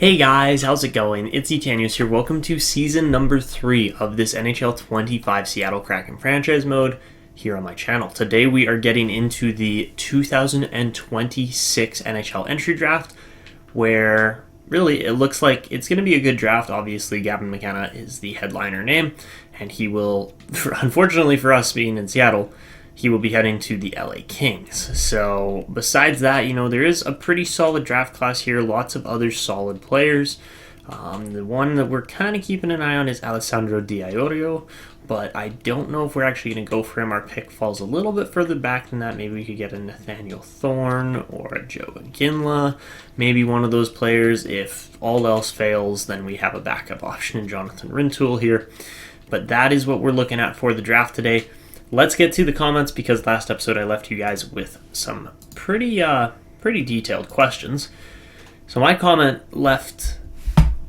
Hey guys, how's it going? It's Etanyos here. Welcome to season number 3 of this NHL 25 Seattle Kraken franchise mode here on my channel. Today we are getting into the 2026 NHL Entry Draft, where really it looks like it's going to be a good draft. Obviously, Gavin McCann is the headliner name, and he will, unfortunately for us being in Seattle, he will be heading to the LA Kings. So besides that, there is a pretty solid draft class here. Lots of other solid players. The one that we're kind of keeping an eye on is Alessandro Di Iorio, but I don't know if we're actually going to go for him. Our pick falls a little bit further back than that. Maybe we could get a Nathaniel Thorne or a Joe Ginla. Maybe one of those players. If all else fails, then we have a backup option in Jonathan Rintoul here. But that is what we're looking at for the draft today. Let's get to the comments, because last episode I left you guys with some pretty detailed questions. So my comment left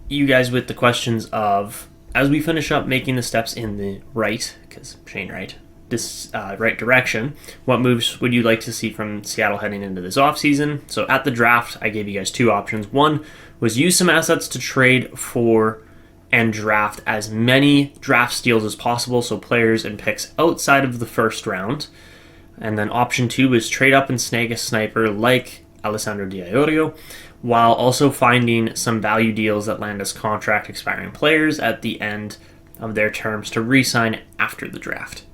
you guys with the questions of, as we finish up making the steps in the right, because Shane Wright, this right direction, what moves would you like to see from Seattle heading into this offseason? So at the draft, I gave you guys two options. One was use some assets to trade for and draft as many draft steals as possible, so players and picks outside of the first round. And then option 2 is trade up and snag a sniper like Alessandro Di Iorio, while also finding some value deals that land us contract expiring players at the end of their terms to re-sign after the draft.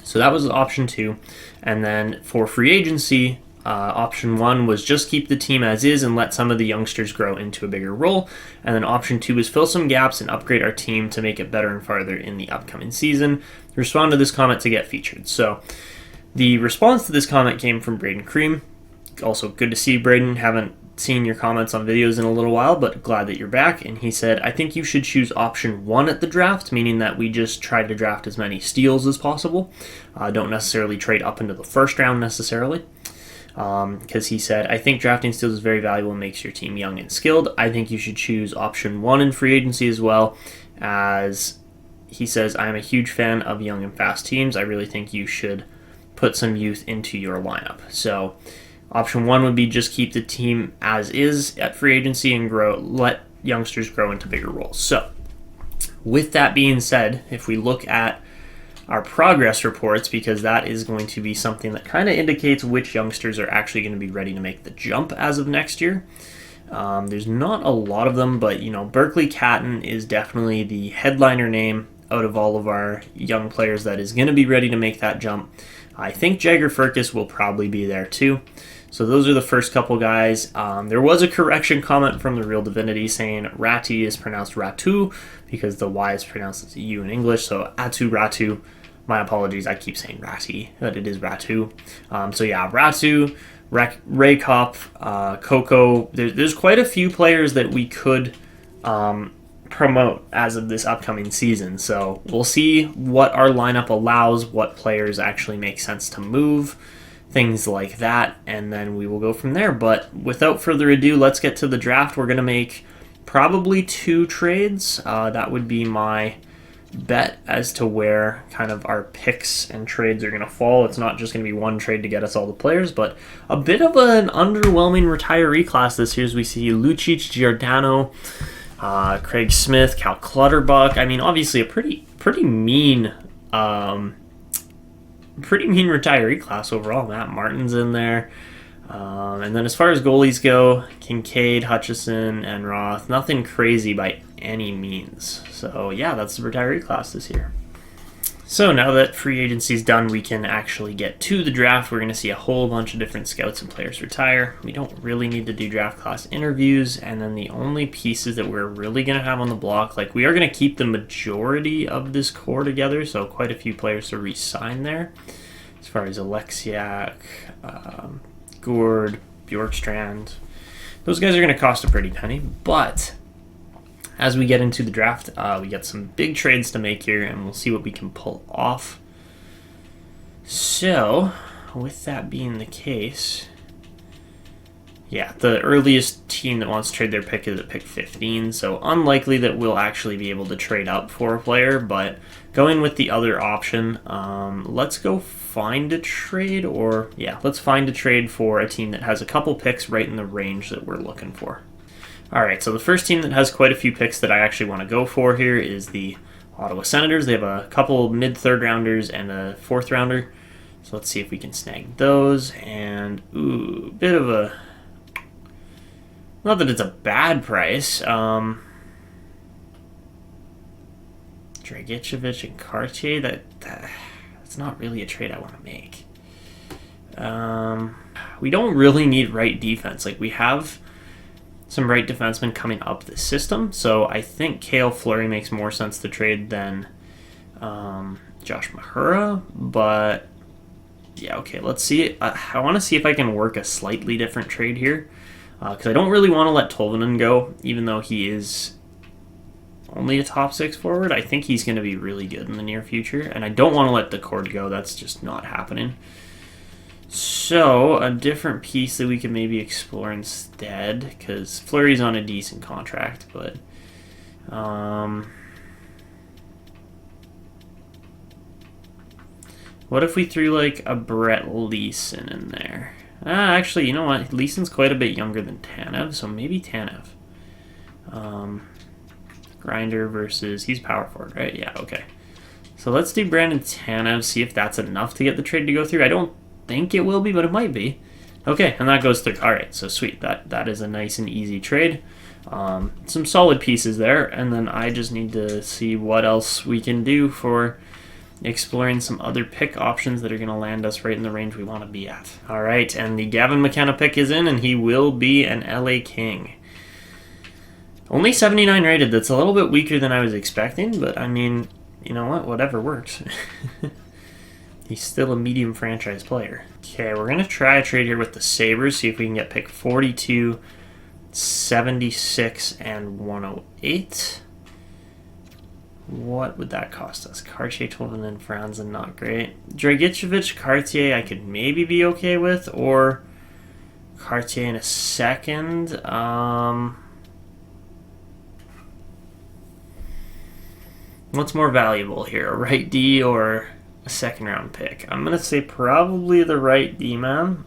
So that was option 2. And then for free agency, option 1 was just keep the team as is and let some of the youngsters grow into a bigger role. And then option 2 is fill some gaps and upgrade our team to make it better and farther in the upcoming season. Respond to this comment to get featured. So the response to this comment came from Braden Cream. Also, good to see you, Braden. Haven't seen your comments on videos in a little while, but glad that you're back. And he said, I think you should choose option 1 at the draft, meaning that we just try to draft as many steals as possible. Don't necessarily trade up into the first round necessarily. Because he said, I think drafting steals is very valuable and makes your team young and skilled. I think you should choose option 1 in free agency as well, as he says, I am a huge fan of young and fast teams. I really think you should put some youth into your lineup. So option 1 would be just keep the team as is at free agency and let youngsters grow into bigger roles. So with that being said, if we look at our progress reports, because that is going to be something that kind of indicates which youngsters are actually going to be ready to make the jump as of next year. There's not a lot of them, but Berkeley Catton is definitely the headliner name out of all of our young players that is going to be ready to make that jump. I think Jagger Firkus will probably be there too. So those are the first couple guys. There was a correction comment from the Real Divinity saying Ratti is pronounced Ratu because the Y is pronounced as a U in English. So Atu Ratu. My apologies, I keep saying Ratti, but it is Ratu. So yeah, Ratu, Ray Kopp, Coco. There's quite a few players that we could promote as of this upcoming season. So we'll see what our lineup allows, what players actually make sense to move, things like that, and then we will go from there. But without further ado, let's get to the draft. We're going to make probably 2 trades. That would be my bet as to where kind of our picks and trades are going to fall. It's not just going to be one trade to get us all the players, but a bit of an underwhelming retiree class this year as we see Lucic, Giordano, Craig Smith, Cal Clutterbuck. I mean, obviously a pretty mean retiree class overall. Matt Martin's in there. And then as far as goalies go, Kincaid, Hutchison, and Roth. Nothing crazy by any means. So yeah, that's the retiree class this year. So now that free agency's done, we can actually get to the draft. We're going to see a whole bunch of different scouts and players retire. We don't really need to do draft class interviews. And then the only pieces that we're really going to have on the block, we are going to keep the majority of this core together. So quite a few players to re-sign there. As far as Alexiak, Gourde, Bjorkstrand. Those guys are going to cost a pretty penny, but as we get into the draft, we got some big trades to make here, and we'll see what we can pull off. So, with that being the case, yeah, the earliest team that wants to trade their pick is at pick 15, so unlikely that we'll actually be able to trade up for a player, but going with the other option, let's go find a trade, let's find a trade for a team that has a couple picks right in the range that we're looking for. All right, so the first team that has quite a few picks that I actually want to go for here is the Ottawa Senators. They have a couple mid-third rounders and a fourth rounder. So let's see if we can snag those. And, ooh, bit of a... Not that it's a bad price. Dragicevic and Cartier, that's not really a trade I want to make. We don't really need right defense. Like, we have some right defensemen coming up the system, so I think Cale Fleury makes more sense to trade than Josh Mahura, but yeah, okay, let's see. I want to see if I can work a slightly different trade here, because I don't really want to let Tolvanen go, even though he is only a top 6 forward. I think he's going to be really good in the near future, and I don't want to let Daccord go. That's just not happening. So, a different piece that we could maybe explore instead, because Fleury's on a decent contract, but what if we threw like a Brett Leeson in there? Actually, you know what? Leeson's quite a bit younger than Tanev, so maybe Tanev. Grinder versus, he's power forward, right? Yeah, okay. So let's do Brandon Tanev, see if that's enough to get the trade to go through. I don't think it will be, but it might be. Okay, and that goes through. All right, so sweet. That is a nice and easy trade. Some solid pieces there, and then I just need to see what else we can do for exploring some other pick options that are going to land us right in the range we want to be at. All right, and the Gavin McCann pick is in, and he will be an LA King. Only 79 rated. That's a little bit weaker than I was expecting, but I mean, you know what? Whatever works. He's still a medium franchise player. Okay, we're going to try a trade here with the Sabres, see if we can get pick 42, 76, and 108. What would that cost us? Cartier, Tolvanen, Franzen, not great. Dragicevic, Cartier, I could maybe be okay with, or Cartier in a second. What's more valuable here, a right D or a second round pick? I'm going to say probably the right D man.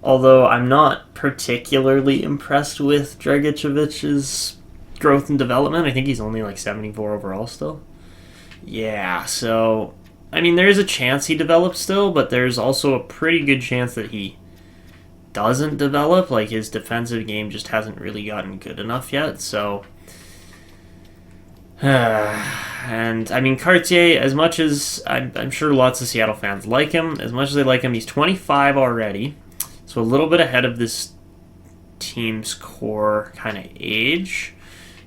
Although I'm not particularly impressed with Dragicevic's growth and development. I think he's only like 74 overall still. Yeah, so I mean there is a chance he develops still, but there's also a pretty good chance that he doesn't develop. Like his defensive game just hasn't really gotten good enough yet, so and I mean Cartier, as much as I'm sure lots of Seattle fans like him, as much as they like him, he's 25 already, so a little bit ahead of this team's core kind of age,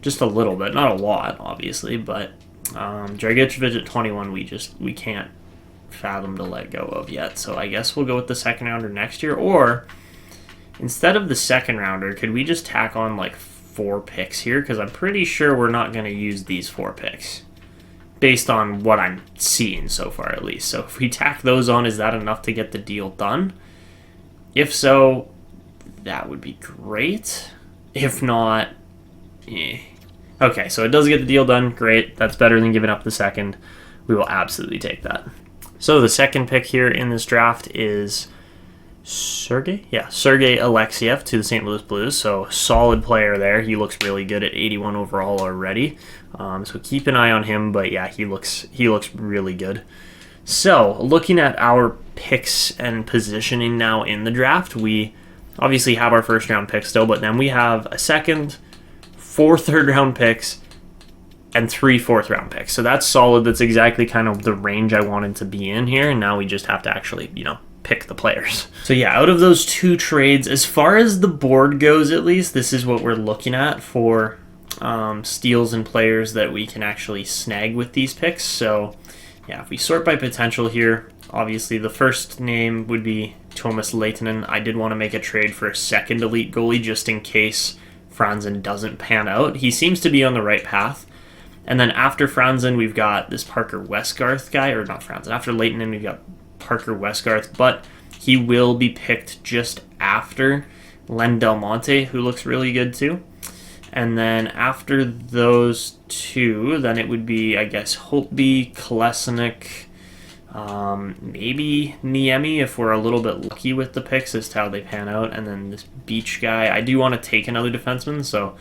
just a little bit, not a lot obviously, but Dragicevic at 21 we can't fathom to let go of yet, so I guess we'll go with the second rounder next year, or instead of the second rounder, could we just tack on like 4 picks here, because I'm pretty sure we're not going to use these 4 picks based on what I'm seeing so far at least. So if we tack those on, is that enough to get the deal done? If so, that would be great. If not, okay, so it does get the deal done, great. That's better than giving up the second. We will absolutely take that. So the second pick here in this draft is Sergei Alexiev to the St. Louis Blues, so solid player there. He looks really good at 81 overall already, so keep an eye on him, but yeah, he looks really good. So looking at our picks and positioning now in the draft, we obviously have our first round pick still, but then we have a second, 4 third round picks, and 3 fourth round picks, so that's solid. That's exactly kind of the range I wanted to be in here, and now we just have to actually, pick the players. So yeah, out of those 2 trades, as far as the board goes at least, this is what we're looking at for steals and players that we can actually snag with these picks. So yeah, if we sort by potential here, obviously the first name would be Tuomas Lehtinen. I did want to make a trade for a second elite goalie just in case Franzen doesn't pan out. He seems to be on the right path. And then after Franzen, we've got this Parker Westgarth guy, or not Franzen, after Lehtinen, we've got Parker Westgarth, but he will be picked just after Len Del Monte, who looks really good too. And then after those 2, then it would be, I guess, Holtby, Kolesnik, Maybe Niemi if we're a little bit lucky with the picks as to how they pan out. And then this Beach guy, I do want to take another defenseman, so...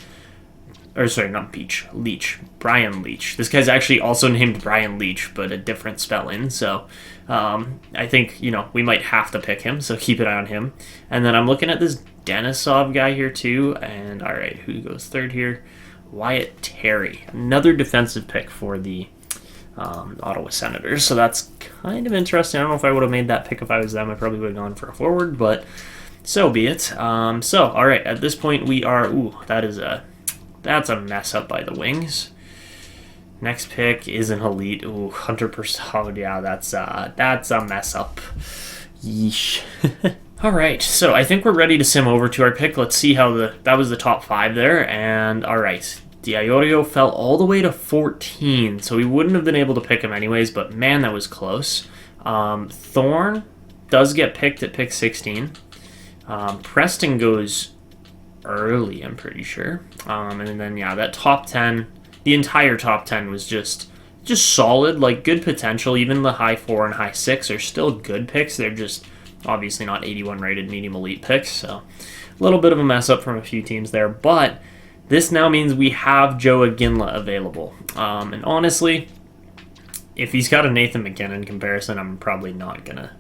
Or sorry, not Beach, Leach. Brian Leach. This guy's actually also named Brian Leach, but a different spelling, so... I think, we might have to pick him, so keep an eye on him. And then I'm looking at this Denisov guy here too, and alright, who goes third here? Wyatt Terry. Another defensive pick for the Ottawa Senators, so that's kind of interesting. I don't know if I would have made that pick if I was them. I probably would have gone for a forward, but so be it. Alright, at this point we are... Ooh, that's a mess up by the Wings. Next pick is an elite. Ooh, Hunter Purcell. Yeah, that's a mess up. Yeesh. All right, so I think we're ready to sim over to our pick. Let's see how that was the top 5 there. And all right, D'Iorio fell all the way to 14, so we wouldn't have been able to pick him anyways. But man, that was close. Thorne does get picked at pick 16. Preston goes early, I'm pretty sure. And then that top 10. The entire top 10 was just solid, like good potential. Even the high 4 and high 6 are still good picks. They're just obviously not 81 rated medium elite picks. So a little bit of a mess up from a few teams there. But this now means we have Joe Iginla available. And honestly, if he's got a Nathan McKinnon comparison, I'm probably not going to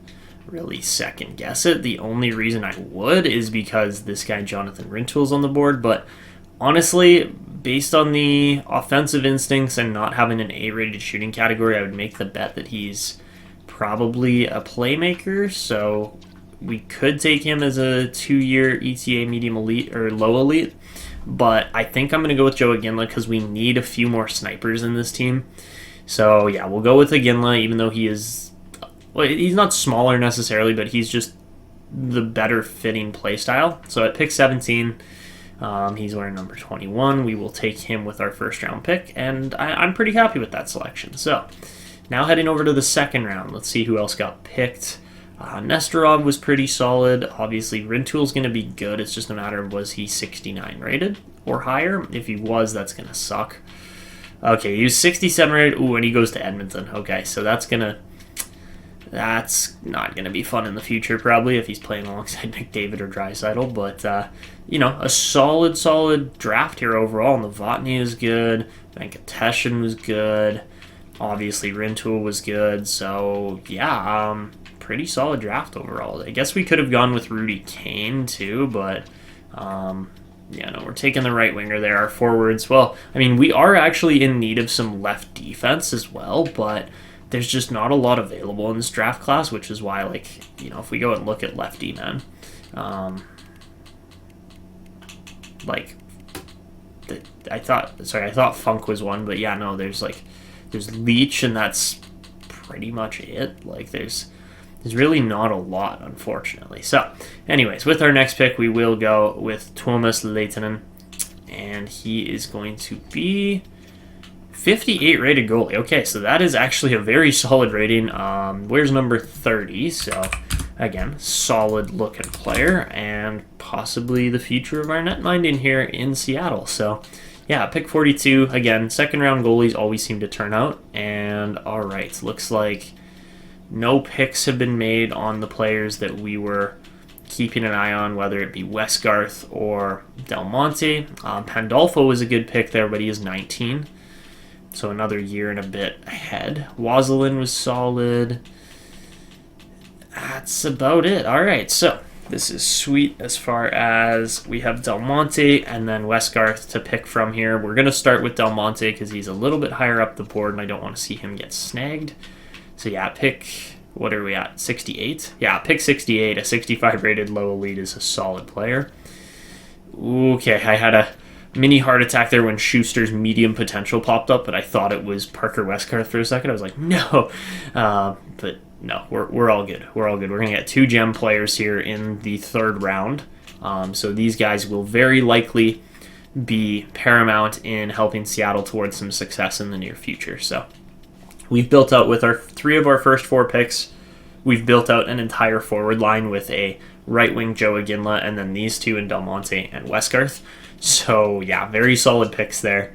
really second guess it. The only reason I would is because this guy Jonathan Rintoul's on the board. But honestly, based on the offensive instincts and not having an A-rated shooting category, I would make the bet that he's probably a playmaker. So we could take him as a 2-year ETA medium elite or low elite. But I think I'm going to go with Joe Iginla because we need a few more snipers in this team. So yeah, we'll go with Iginla, even though he's not smaller necessarily, but he's just the better fitting play style. So at pick 17... he's wearing number 21. We will take him with our first round pick, and I'm pretty happy with that selection. So now heading over to the second round. Let's see who else got picked. Nestorov was pretty solid. Obviously, Rintoul's going to be good. It's just a matter of was he 69 rated or higher? If he was, that's going to suck. Okay, he was 67 rated. Ooh, and he goes to Edmonton. Okay, so that's not going to be fun in the future, probably, if he's playing alongside McDavid or Draisaitl. But, a solid draft here overall. Novotny is good. Venkateshin was good. Obviously, Rintoul was good. So, yeah, pretty solid draft overall. I guess we could have gone with Rudy Kane, too, but... we're taking the right winger there. Our forwards, well, we are actually in need of some left defense as well, but... there's just not a lot available in this draft class, which is why, if we go and look at lefty men, I thought Funk was one, but yeah, no, there's Leach, and that's pretty much it. There's really not a lot, unfortunately. So, anyways, with our next pick, we will go with Tuomas Lehtinen, and he is going to be 58 rated goalie. Okay, so that is actually a very solid rating. Where's number 30? So, again, solid looking player and possibly the future of our net minding here in Seattle. So, yeah, pick 42. Again, second round goalies always seem to turn out. And, all right, looks like no picks have been made on the players that we were keeping an eye on, whether it be Westgarth or Del Monte. Pandolfo was a good pick there, but he is 19. So another year and a bit ahead. Wazelin was solid. That's about it. All right, so this is sweet as far as we have Del Monte and then Westgarth to pick from here. We're going to start with Del Monte because he's a little bit higher up the board and I don't want to see him get snagged. So yeah, what are we at, 68? Yeah, pick 68. A 65 rated low elite is a solid player. Okay, I had a mini heart attack there when Schuster's medium potential popped up, but I thought it was Parker Westgarth for a second. I was like, no. But no, we're all good. We're all good. We're going to get 2 gem players here in the third round. So these guys will very likely be paramount in helping Seattle towards some success in the near future. So we've built out with our 3 of our first 4 picks, we've built out an entire forward line with a right wing Joe Iginla and then these 2 in Del Monte and Westgarth. So, yeah, very solid picks there.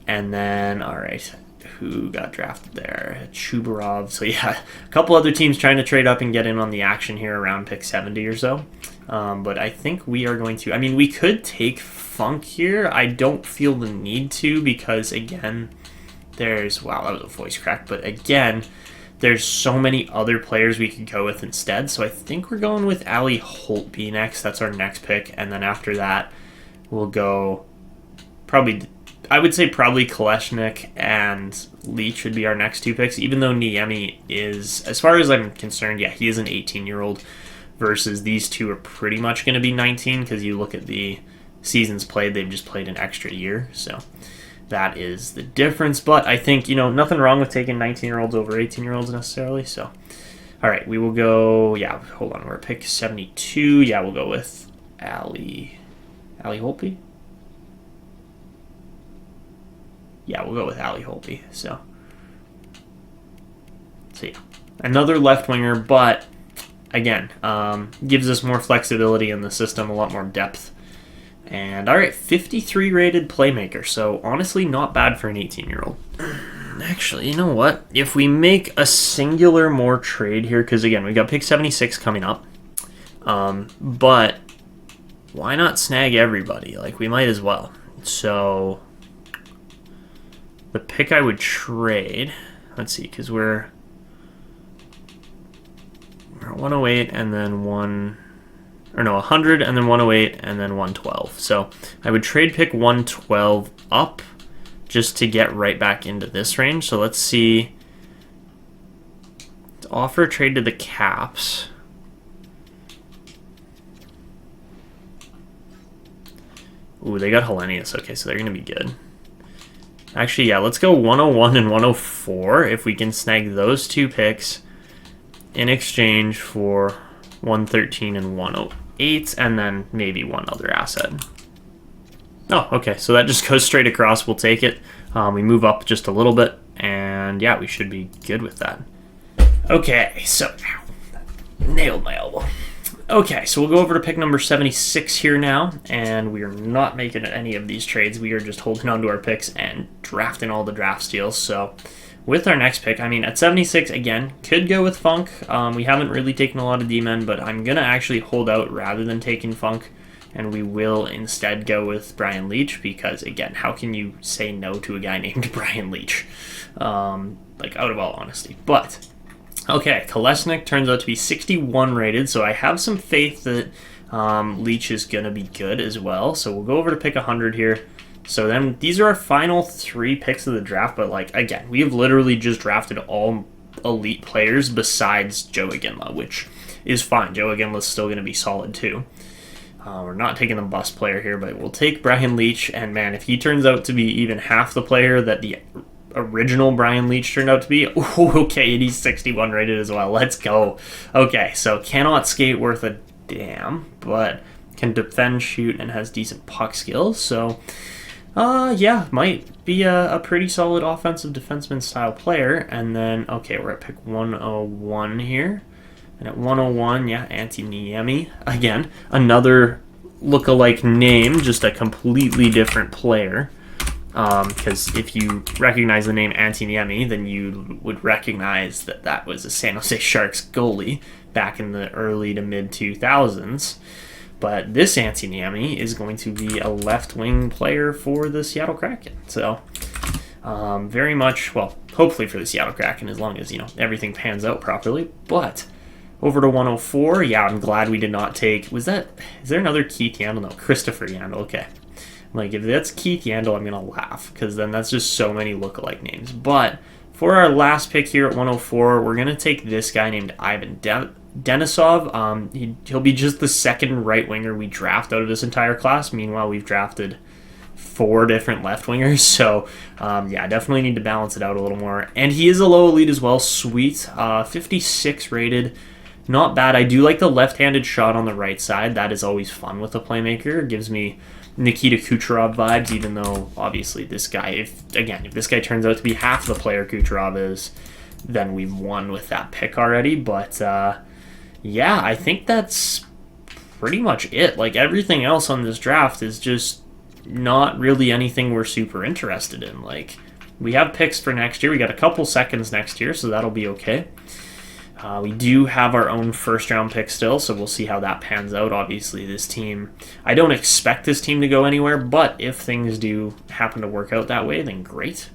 And then, all right, who got drafted there? Chubarov. So yeah, a couple other teams trying to trade up and get in on the action here around pick 70 or so. But I think we are going to... I mean, we could take Funk here. I don't feel the need to because, again, there's... Wow, that was a voice crack. But again, there's so many other players we could go with instead. So I think we're going with Ali Holtby next. That's our next pick. And then after that, we'll go probably... I would say probably Kolesnik and Leach would be our next 2 picks, even though Niemi is, as far as I'm concerned, yeah, he is an 18-year-old versus these two are pretty much going to be 19 because you look at the seasons played, they've just played an extra year. So that is the difference. But I think, nothing wrong with taking 19-year-olds over 18-year-olds necessarily. So, all right, we will go, yeah, hold on, we're at pick 72. Yeah, we'll go with Ali Holtby. Yeah, we'll go with Ali Holtby. So yeah, another left winger, but again, gives us more flexibility in the system, a lot more depth. And all right, 53 rated playmaker. So honestly, not bad for an 18-year-old. Actually, you know what? If we make a singular more trade here, because again, we got pick 76 coming up, but why not snag everybody? Like, we might as well. So the pick I would trade, let's see, because we're at 108 and then 100 and then 108 and then 112. So I would trade pick 112 up just to get right back into this range. So let's see. To offer a trade to the Caps. Ooh, they got Etanyos. Okay, so they're going to be good. Actually, yeah, let's go 101 and 104 if we can snag those 2 picks in exchange for 113 and 108 and then maybe one other asset. Oh, okay, so that just goes straight across. We'll take it. We move up just a little bit, and yeah, we should be good with that. Okay, so nailed my elbow. Okay, so we'll go over to pick number 76 here now, and we are not making any of these trades. We are just holding on to our picks and drafting all the draft steals. So with our next pick, I mean, at 76, again, could go with Funk. We haven't really taken a lot of D-men, but I'm going to actually hold out rather than taking Funk, and we will instead go with Brian Leach because, again, how can you say no to a guy named Brian Leach? Like, out of all honesty. But okay, Kolesnik turns out to be 61 rated, so I have some faith that Leach is going to be good as well. So we'll go over to pick 100 here. So then these are our final 3 picks of the draft, but like, again, we have literally just drafted all elite players besides Joe Iginla, which is fine. Joe Iginla's still going to be solid too. We're not taking the bust player here, but we'll take Brian Leach, and man, if he turns out to be even half the player that the original Brian Leach turned out to be, okay, and he's 61 rated as well. Let's go. Okay, so cannot skate worth a damn, but can defend, shoot, and has decent puck skills. So, yeah, might be a pretty solid offensive defenseman style player. And then, okay, we're at pick 101 here. And at 101, yeah, Niemi. Again, another look-alike name, just a completely different player. Because if you recognize the name Niemi, then you would recognize that that was a San Jose Sharks goalie back in the early to mid-2000s. But this Niemi is going to be a left-wing player for the Seattle Kraken. So, very much, well, hopefully for the Seattle Kraken, as long as, everything pans out properly. But over to 104, yeah, I'm glad we did not take, is there another Keith Yandel? No, Christopher Yandel, okay. Like, if that's Keith Yandel, I'm going to laugh, because then that's just so many look-alike names. But for our last pick here at 104, we're going to take this guy named Ivan Denisov. He'll be just the second right winger we draft out of this entire class. Meanwhile, we've drafted 4 different left wingers. So, yeah, definitely need to balance it out a little more. And he is a low elite as well. Sweet. 56 rated. Not bad. I do like the left-handed shot on the right side. That is always fun with a playmaker. It gives me Nikita Kucherov vibes, even though obviously this guy, if this guy turns out to be half the player Kucherov is, then we've won with that pick already. But yeah, I think that's pretty much it. Like, everything else on this draft is just not really anything we're super interested in. Like, we have picks for next year. We got a couple seconds next year, so that'll be okay. We do have our own first-round pick still, so we'll see how that pans out. Obviously, this team, I don't expect this team to go anywhere, but if things do happen to work out that way, then great.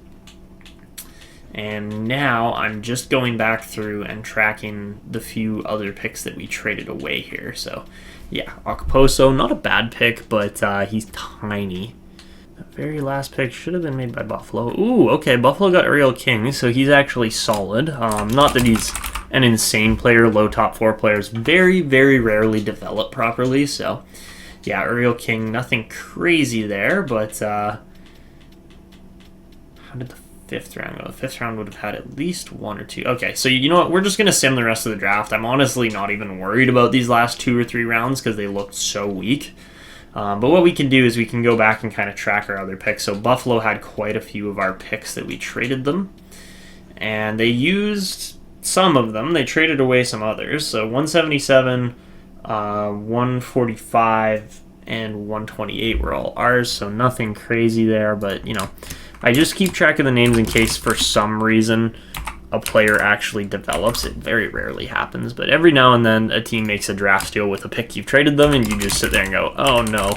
And now I'm just going back through and tracking the few other picks that we traded away here. So, yeah, Okposo, not a bad pick, but he's tiny. The very last pick should have been made by Buffalo. Ooh, okay, Buffalo got Ariel King, so he's actually solid. Not that he's an insane player. Low top 4 players very, very rarely develop properly. So, yeah, Ariel King, nothing crazy there, but how did the 5th round go? The 5th round would have had at least 1 or 2. Okay, so you know what? We're just going to sim the rest of the draft. I'm honestly not even worried about these last 2 or 3 rounds because they looked so weak. But what we can do is we can go back and kind of track our other picks. So Buffalo had quite a few of our picks that we traded them. And they used some of them. They traded away some others. So 177, 145, and 128 were all ours. So nothing crazy there. But, you know, I just keep track of the names in case for some reason a player actually develops. It very rarely happens, but every now and then a team makes a draft deal with a pick you've traded them, and you just sit there and go, oh no.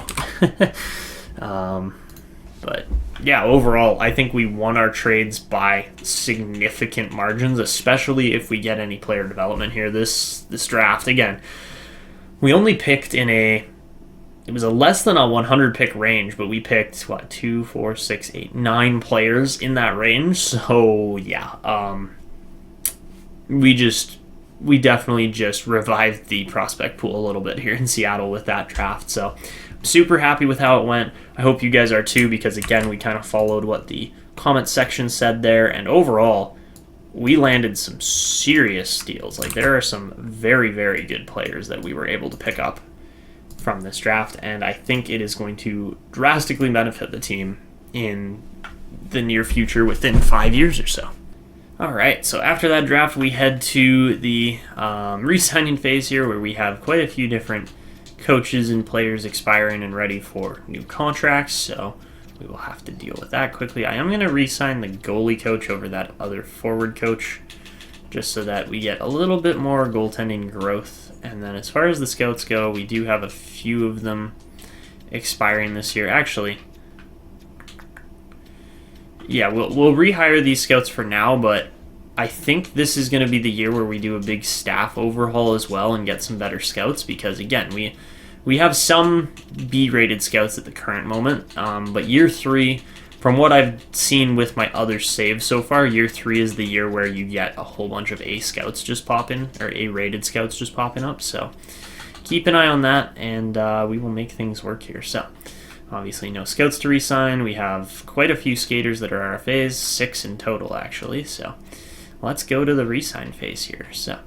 But yeah, overall, I think we won our trades by significant margins, especially if we get any player development here. This draft, again, we only picked it was a less than a 100 pick range, but we picked, 2, 4, 6, 8, 9 players in that range. So, yeah, we definitely just revived the prospect pool a little bit here in Seattle with that draft. So, I'm super happy with how it went. I hope you guys are too, because, again, we kind of followed what the comment section said there. And overall, we landed some serious steals. Like, there are some very, very good players that we were able to pick up from this draft, and I think it is going to drastically benefit the team in the near future within 5 years or so. Alright, so after that draft, we head to the re-signing phase here, where we have quite a few different coaches and players expiring and ready for new contracts, so we will have to deal with that quickly. I am going to re-sign the goalie coach over that other forward coach, just so that we get a little bit more goaltending growth. And then as far as the scouts go, we do have a few of them expiring this year. Actually, yeah, we'll rehire these scouts for now, but I think this is going to be the year where we do a big staff overhaul as well and get some better scouts, because, again, we have some B-rated scouts at the current moment, but year 3... From what I've seen with my other saves so far, year 3 is the year where you get a whole bunch of A scouts just popping, or A-rated scouts just popping up. So keep an eye on that, and we will make things work here. So obviously no scouts to re-sign. We have quite a few skaters that are RFAs, 6 in total actually. So let's go to the re-sign phase here. So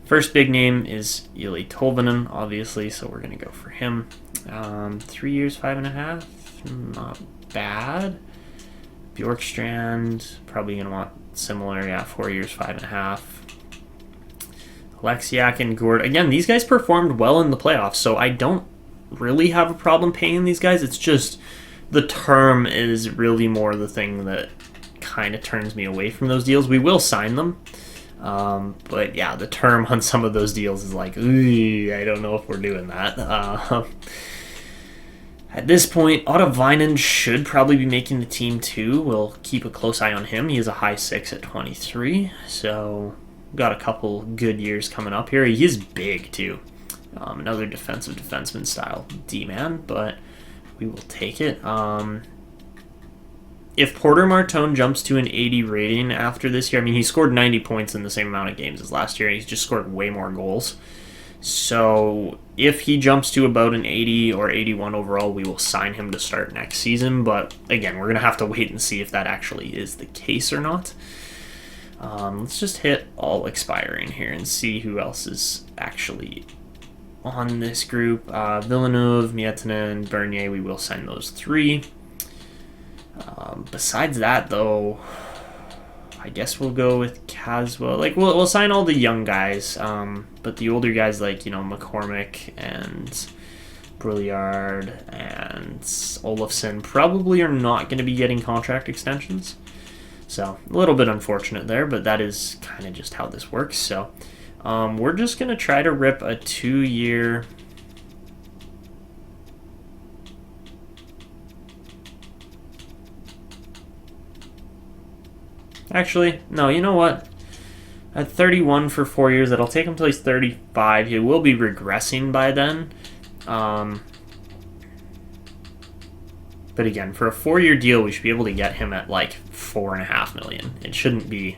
first big name is Eeli Tolvanen, obviously, so we're going to go for him. 3 years, 5.5, not bad. Bjorkstrand, probably going to want similar, 4 years, 5.5. Alexiak and Gourde. Again, these guys performed well in the playoffs, so I don't really have a problem paying these guys. It's just the term is really more the thing that kind of turns me away from those deals. We will sign them, but yeah, the term on some of those deals is like, I don't know if we're doing that. At this point, Tolvanen should probably be making the team too. We'll keep a close eye on him. He is a high 6 at 23, so got a couple good years coming up here. He is big too. Another defensive defenseman style D-man, but we will take it. If Porter Martone jumps to an 80 rating after this year, I mean, he scored 90 points in the same amount of games as last year, and he's just scored way more goals. So if he jumps to about an 80 or 81 overall, we will sign him to start next season. But again, we're going to have to wait and see if that actually is the case or not. Let's just hit all expiring here and see who else is actually on this group. Villeneuve, Miettinen, and Bernier, we will sign those 3. Besides that, though, I guess we'll go with Caswell. Like, we'll sign all the young guys, but the older guys like, McCormick and Brouillard and Olofsson probably are not going to be getting contract extensions. So a little bit unfortunate there, but that is kind of just how this works. So we're just going to try to rip a 2-year... Actually, no, you know what? At 31 for 4 years, that'll take him till he's 35. He will be regressing by then. But again, for a 4-year deal, we should be able to get him at like $4.5 million. It shouldn't be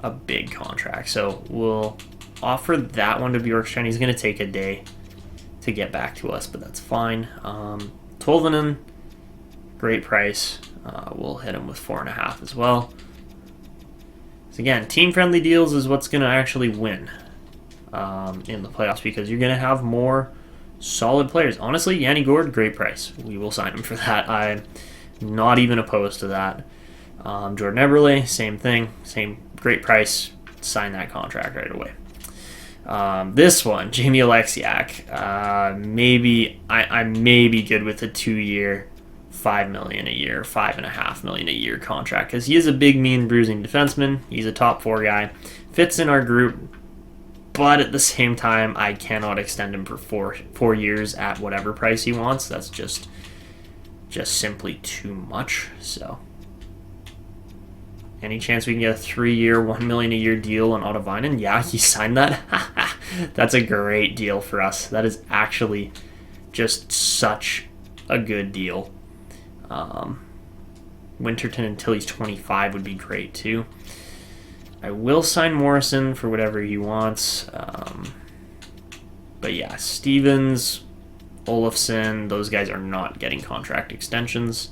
a big contract. So we'll offer that one to Bjorkstrand. He's going to take a day to get back to us, but that's fine. Tolvanen, great price. We'll hit him with 4.5 as well. So again, team-friendly deals is what's going to actually win in the playoffs, because you're going to have more solid players. Honestly, Yanni Gourde, great price. We will sign him for that. I'm not even opposed to that. Jordan Eberle, same thing. Same great price. Sign that contract right away. This one, Jamie Alexiak, maybe I may be good with a 2-year, $5 million a year, $5.5 million a year contract, because he is a big, mean, bruising defenseman. He's a top 4 guy, fits in our group, but at the same time, I cannot extend him for four years at whatever price he wants. That's just simply too much. So, any chance we can get a 3-year, $1 million a year deal on Tolvanen? Yeah, he signed that. That's a great deal for us. That is actually just such a good deal. Winterton until he's 25 would be great too. I will sign Morrison for whatever he wants. But yeah, Stevens, Olofsson, those guys are not getting contract extensions.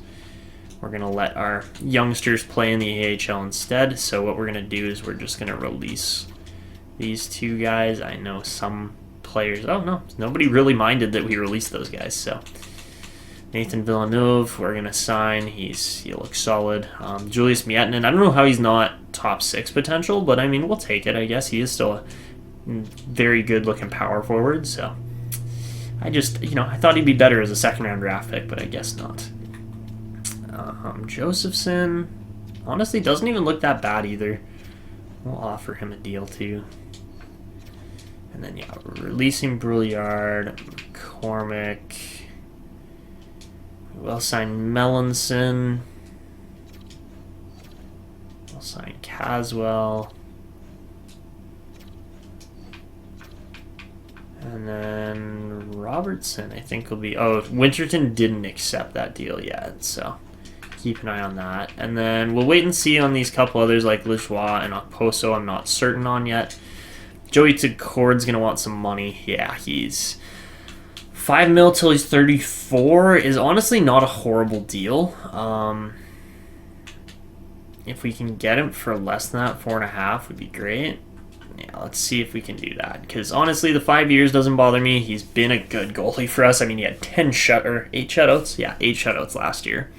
We're going to let our youngsters play in the AHL instead. So what we're going to do is we're just going to release these 2 guys. I know some players... Oh, no. Nobody really minded that we released those guys. So Nathan Villeneuve, we're going to sign. He looks solid. Julius Miettinen, I don't know how he's not top 6 potential, but I mean, we'll take it, I guess. He is still a very good-looking power forward. So I just, I thought he'd be better as a second-round draft pick, but I guess not. Josephson, honestly, doesn't even look that bad either. We'll offer him a deal too. And then, yeah, releasing Brouillard, McCormick. We'll sign Melanson. We'll sign Caswell. And then Robertson, I think, will be... Oh, Winterton didn't accept that deal yet, so keep an eye on that. And then we'll wait and see on these couple others like Lajoie and Okposo. I'm not certain on yet. Joey Daccord's going to want some money. Yeah, he's... $5 million till he's 34 is honestly not a horrible deal. If we can get him for less than that, 4.5 would be great. Yeah, let's see if we can do that. Because honestly, the 5 years doesn't bother me. He's been a good goalie for us. I mean, he had 8 shutouts. Yeah, 8 shutouts last year.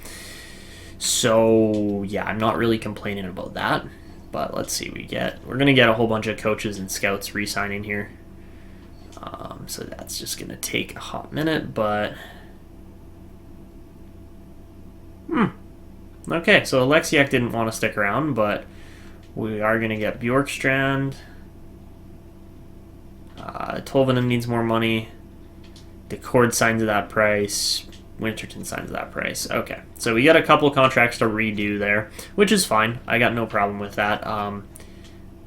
So yeah, I'm not really complaining about that. But let's see, we're gonna get a whole bunch of coaches and scouts re-signing here. So that's just gonna take a hot minute, but okay. So Alexiak didn't want to stick around, but we are gonna get Bjorkstrand. Tolvanen needs more money. Daccord signs at that price. Winterton signs at that price. Okay, so we got a couple contracts to redo there, which is fine. I got no problem with that.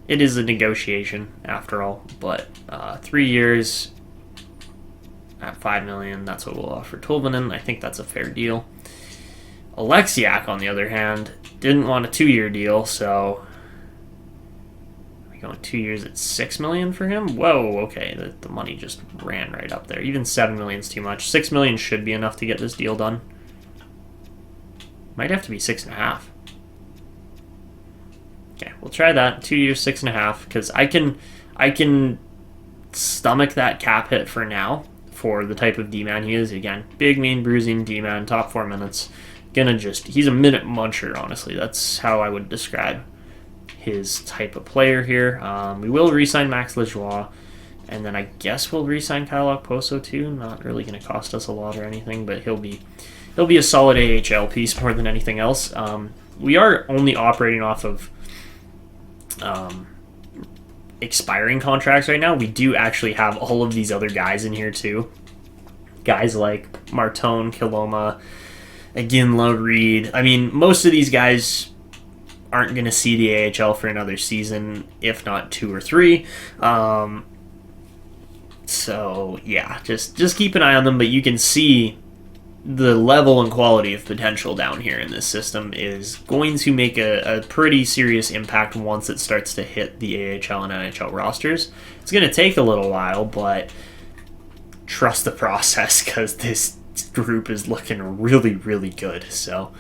It is a negotiation after all, but 3 years at $5 million, that's what we'll offer Tolvanen. I think that's a fair deal. Alexiak, on the other hand, didn't want a 2-year deal, so we're going 2 years at $6 million for him. Whoa, okay, the money just ran right up there. Even $7 million is too much. $6 million should be enough to get this deal done. Might have to be 6.5. Okay, we'll try that. 2 years, 6.5, because I can stomach that cap hit for now for the type of D-man he is. Again, big, mean, bruising D-man, top 4 minutes. He's a minute muncher, honestly. That's how I would describe his type of player here. We will re-sign Max Lajoie, and then I guess we'll re-sign Kyle Okposo too. Not really going to cost us a lot or anything, but he'll be a solid AHL piece more than anything else. we are only operating off of expiring contracts right now. We do actually have all of these other guys in here too. Guys like Martone, Kiloma, Iginla, Reed. I mean, most of these guys aren't going to see the AHL for another season, if not 2 or 3. So, yeah, just keep an eye on them, but you can see the level and quality of potential down here in this system is going to make a pretty serious impact once it starts to hit the AHL and NHL rosters. It's going to take a little while, but trust the process because this group is looking really, really good. So,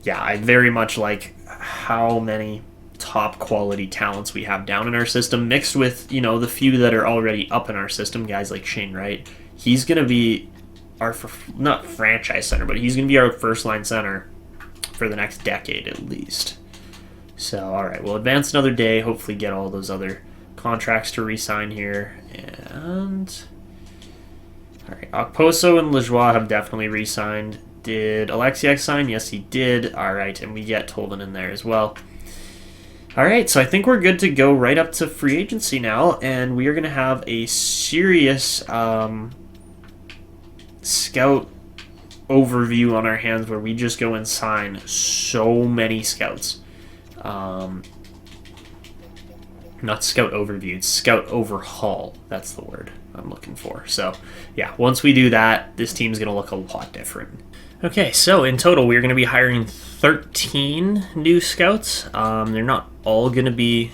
yeah, I very much like how many top quality talents we have down in our system, mixed with, you know, the few that are already up in our system, guys like Shane Wright. He's going to be our, not franchise center, but he's going to be our first line center for the next decade at least. So, all right, we'll advance another day, hopefully get all those other contracts to re-sign here. And, all right, Okposo and Lajoie have definitely re-signed. Did Alexiak sign? Yes, he did. All right, and we get Tolvanen in there as well. All right, so I think we're good to go right up to free agency now, and we are going to have a serious scout overview on our hands where we just go and sign so many scouts. Not scout overview, it's scout overhaul. That's the word I'm looking for. So, yeah, once we do that, this team's going to look a lot different. Okay, so in total, we're going to be hiring 13 new scouts. They're not all going to be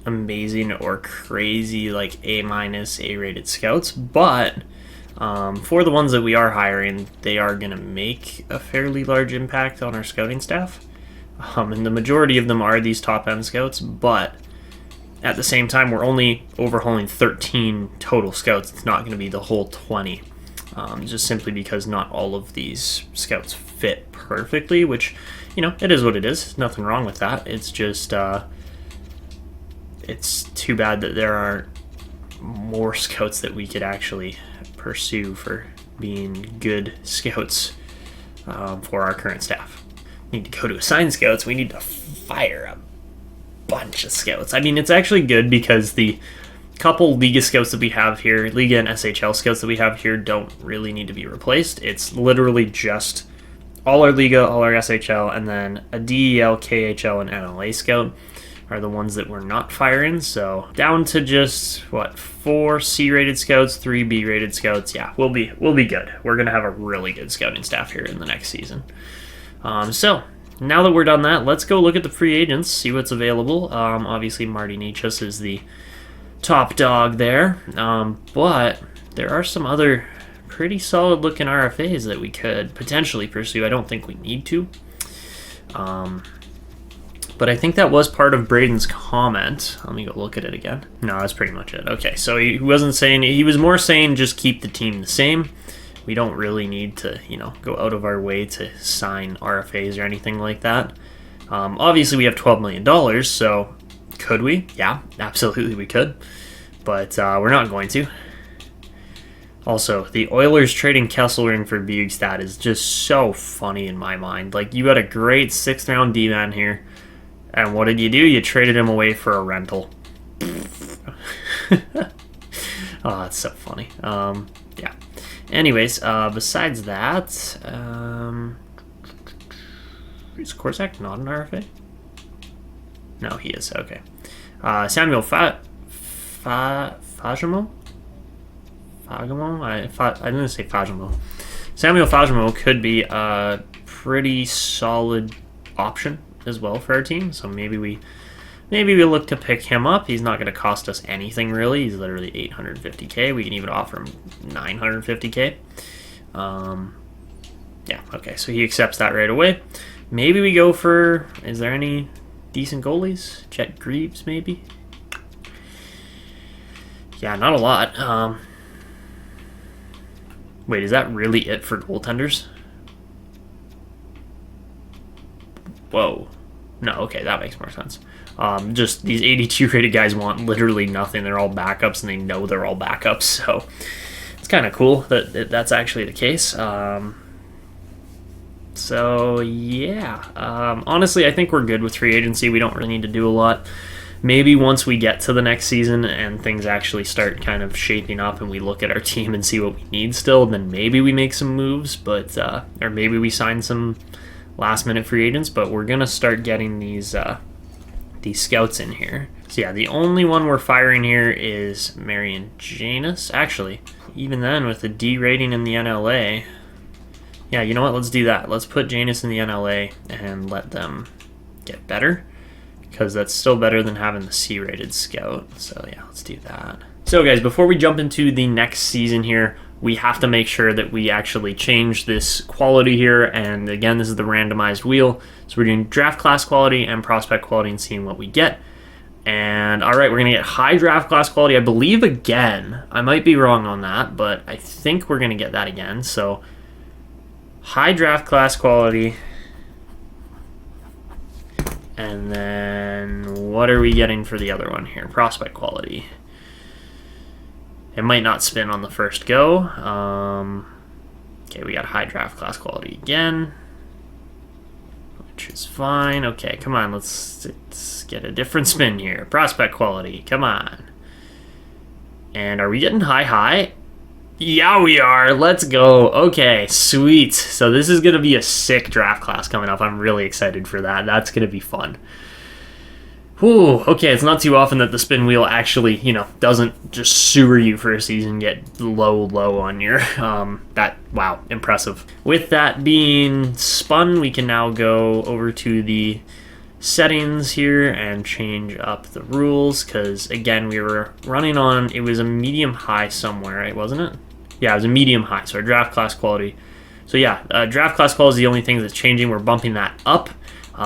amazing or crazy, like A-minus, A-rated scouts, but for the ones that we are hiring, they are going to make a fairly large impact on our scouting staff. And the majority of them are these top-end scouts, but at the same time, we're only overhauling 13 total scouts. It's not going to be the whole 20. Just simply because not all of these scouts fit perfectly, which, you know, it is what it is. Nothing wrong with that. It's just, it's too bad that there aren't more scouts that we could actually pursue for being good scouts for our current staff. We need to go to assign scouts. We need to fire a bunch of scouts. I mean, it's actually good because the couple Liga scouts that we have here, Liga and SHL scouts that we have here, don't really need to be replaced. It's literally just all our Liga, all our SHL, and then a DEL, KHL, and NLA scout are the ones that we're not firing. So down to just, 4 C-rated scouts, 3 B-rated scouts. Yeah, we'll be good. We're going to have a really good scouting staff here in the next season. So now that we're done that, let's go look at the free agents, see what's available. Obviously, Marty Nichas is the top dog there, but there are some other pretty solid looking RFAs that we could potentially pursue. I don't think we need to, but I think that was part of Braden's comment. Let me go look at it again. No, that's pretty much it. Okay, so he wasn't saying, he was more saying just keep the team the same. We don't really need to, you know, go out of our way to sign RFAs or anything like that. Obviously we have $12 million, so could we? Yeah, absolutely we could. But we're not going to. Also, the Oilers trading Kesselring for Bjorkstrand is just so funny in my mind. Like, you got a great 6th round D-man here, and what did you do? You traded him away for a rental. Oh, that's so funny. Yeah. Anyways, besides that, is Korczak not an RFA? No, he is. Okay. Samuel Fagemo? I didn't say Fagemo. Samuel Fagemo could be a pretty solid option as well for our team. So maybe we look to pick him up. He's not going to cost us anything really. He's literally $850K. We can even offer him $950K. Yeah. Okay. So he accepts that right away. Maybe we go for. Is there any decent goalies? Jet Greaves, maybe? Yeah, not a lot. Wait, is that really it for goaltenders? Whoa. No, okay, that makes more sense. Just these 82 rated guys want literally nothing. They're all backups, and they know they're all backups, so it's kind of cool that that's actually the case. So, yeah. Honestly, I think we're good with free agency. We don't really need to do a lot. Maybe once we get to the next season and things actually start kind of shaping up and we look at our team and see what we need still, then maybe we make some moves, but or maybe we sign some last-minute free agents, but we're going to start getting these scouts in here. So, yeah, the only one we're firing here is Marian Janus. Actually, even then, with the D rating in the NLA... Yeah, you know what? Let's do that. Let's put Janus in the NLA and let them get better, because that's still better than having the C-rated scout. So, yeah, let's do that. So, guys, before we jump into the next season here, we have to make sure that we actually change this quality here. And, again, this is the randomized wheel. So we're doing draft class quality and prospect quality and seeing what we get. And, all right, we're going to get high draft class quality, I believe, again. I might be wrong on that, but I think we're going to get that again. So... high draft class quality. And then what are we getting for the other one here? Prospect quality. It might not spin on the first go. Okay, we got high draft class quality again, which is fine. Okay, come on, let's get a different spin here. Prospect quality, come on. And are we getting high? Yeah, we are. Let's go. Okay, sweet. So this is going to be a sick draft class coming up. I'm really excited for that. That's going to be fun. Whew. Okay, it's not too often that the spin wheel actually, doesn't just sewer you for a season, get low on your, wow, impressive. With that being spun, we can now go over to the settings here and change up the rules, because, again, we were running on, it was a medium high somewhere, right, wasn't it? Yeah, it was a medium high, so our draft class quality. So yeah, draft class quality is the only thing that's changing. We're bumping that up,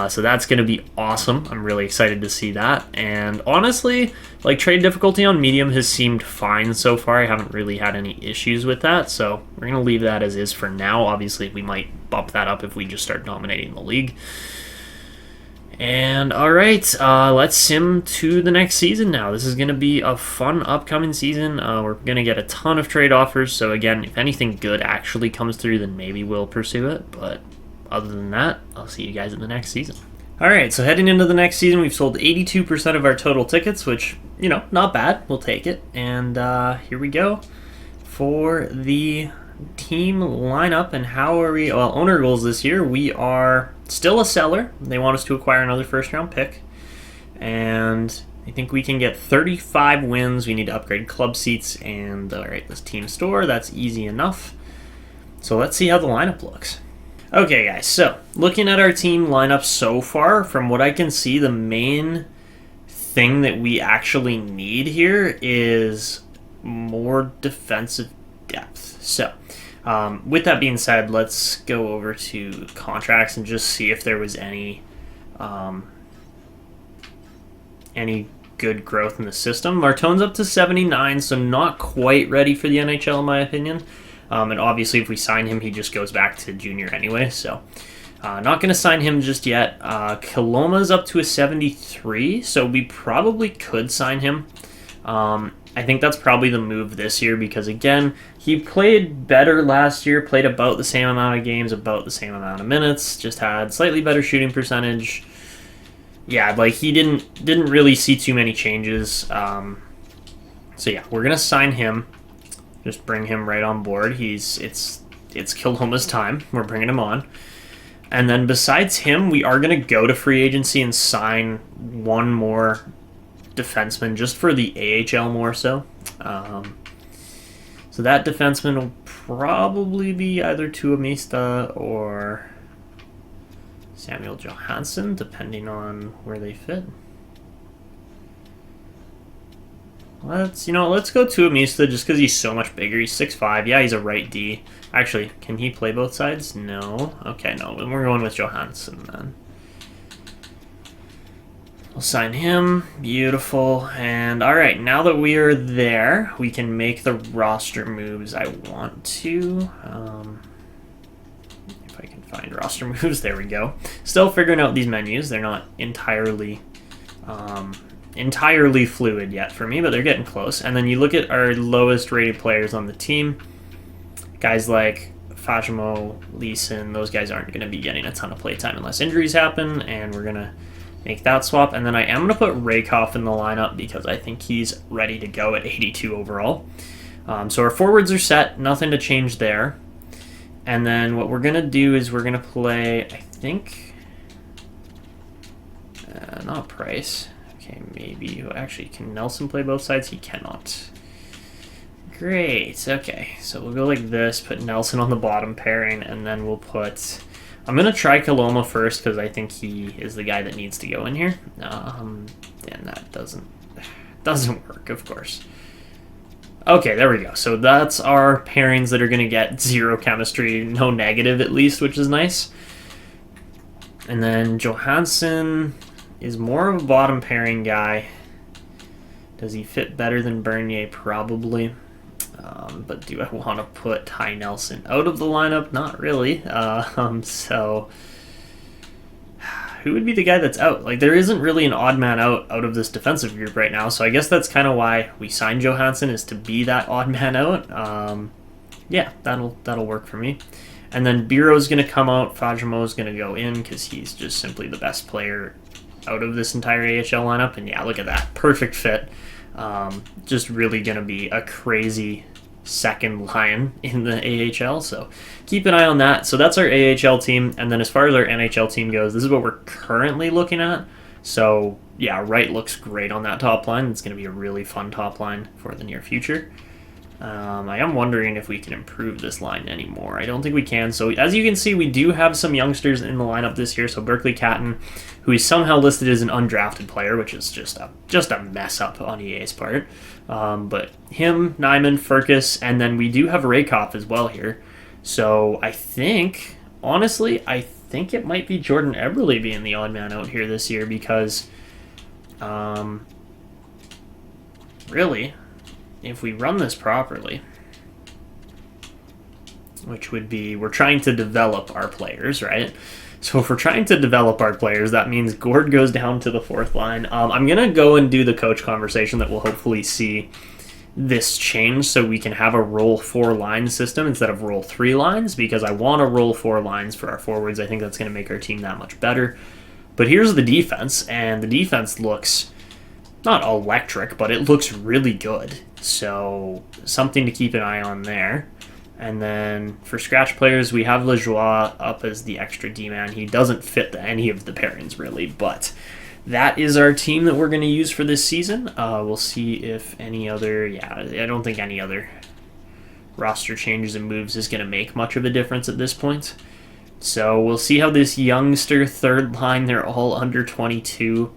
so that's going to be awesome. I'm really excited to see that. And honestly, like, trade difficulty on medium has seemed fine so far. I haven't really had any issues with that, so we're going to leave that as is for now. Obviously, we might bump that up if we just start dominating the league. And all right, let's sim to the next season now. This is going to be a fun upcoming season. We're going to get a ton of trade offers. So again, if anything good actually comes through, then maybe we'll pursue it. But other than that, I'll see you guys in the next season. All right, so heading into the next season, we've sold 82% of our total tickets, which, not bad. We'll take it. And here we go for the team lineup. And how are we? Well, owner goals this year, we are still a seller. They want us to acquire another first-round pick. And I think we can get 35 wins. We need to upgrade club seats. And, all right, this team store, that's easy enough. So let's see how the lineup looks. Okay, guys, so looking at our team lineup so far, from what I can see, the main thing that we actually need here is more defensive depth. So, with that being said, let's go over to contracts and just see if there was any good growth in the system. Martone's up to 79, so not quite ready for the NHL in my opinion. And obviously if we sign him, he just goes back to junior anyway, so not going to sign him just yet. Kaloma's up to a 73, so we probably could sign him. I think that's probably the move this year because, again, he played better last year, played about the same amount of games, about the same amount of minutes, just had slightly better shooting percentage. Yeah, like, he didn't really see too many changes. So, yeah, we're going to sign him. Just bring him right on board. It's Kiloma's time. We're bringing him on. And then besides him, we are going to go to free agency and sign one more defenseman just for the AHL more so. So that defenseman will probably be either Tuomista or Samuel Johansson, depending on where they fit. Let's go Tuomista just because he's so much bigger. He's 6'5". Yeah, he's a right D. Actually, can he play both sides? No. Okay, no. Then we're going with Johansson then. We'll sign him. Beautiful. And all right, now that we are there, we can make the roster moves I want to. If I can find roster moves, there we go. Still figuring out these menus. They're not entirely fluid yet for me, but they're getting close. And then you look at our lowest rated players on the team. Guys like Fajimo, Leeson, those guys aren't going to be getting a ton of play time unless injuries happen, and we're going to make that swap. And then I am going to put Rakoff in the lineup because I think he's ready to go at 82 overall. So our forwards are set, nothing to change there. And then what we're going to do is we're going to play, I think, not Price. Okay, maybe, actually, can Nelson play both sides? He cannot. Great, okay, so we'll go like this, put Nelson on the bottom pairing, and then we'll put... I'm going to try Coloma first because I think he is the guy that needs to go in here. And that doesn't work, of course. Okay, there we go. So that's our pairings that are going to get 0 chemistry, no negative at least, which is nice. And then Johansson is more of a bottom pairing guy. Does he fit better than Bernier? Probably. But do I want to put Ty Nelson out of the lineup? Not really. So who would be the guy that's out? Like, there isn't really an odd man out of this defensive group right now, so I guess that's kind of why we signed Johansson, is to be that odd man out. Yeah, that'll work for me. And then Bureau's going to come out, Fajimo's going to go in because he's just simply the best player out of this entire AHL lineup. And yeah, look at that. Perfect fit. Just really going to be a crazy second line in the AHL, so keep an eye on that. So that's our AHL team, and then as far as our NHL team goes, this is what we're currently looking at. So yeah, Wright looks great on that top line. It's going to be a really fun top line for the near future. I am wondering if we can improve this line anymore. I don't think we can. So as you can see, we do have some youngsters in the lineup this year. So Berkeley Catton, who is somehow listed as an undrafted player, which is just a mess up on EA's part. But him, Nyman, Firkus, and then we do have Rakoff as well here. So I think, honestly, it might be Jordan Eberle being the odd man out here this year because, really, if we run this properly, which would be, we're trying to develop our players, right? So if we're trying to develop our players, that means Gourde goes down to the fourth line. I'm going to go and do the coach conversation that will hopefully see this change so we can have a roll 4 line system instead of roll 3 lines, because I want to roll 4 lines for our forwards. I think that's going to make our team that much better. But here's the defense, and the defense looks not electric, but it looks really good. So something to keep an eye on there. And then for scratch players, we have Lajoie up as the extra D-man. He doesn't fit any of the pairings, really, but that is our team that we're going to use for this season. We'll see if any other... Yeah, I don't think any other roster changes and moves is going to make much of a difference at this point. So we'll see how this youngster third line, they're all under 22,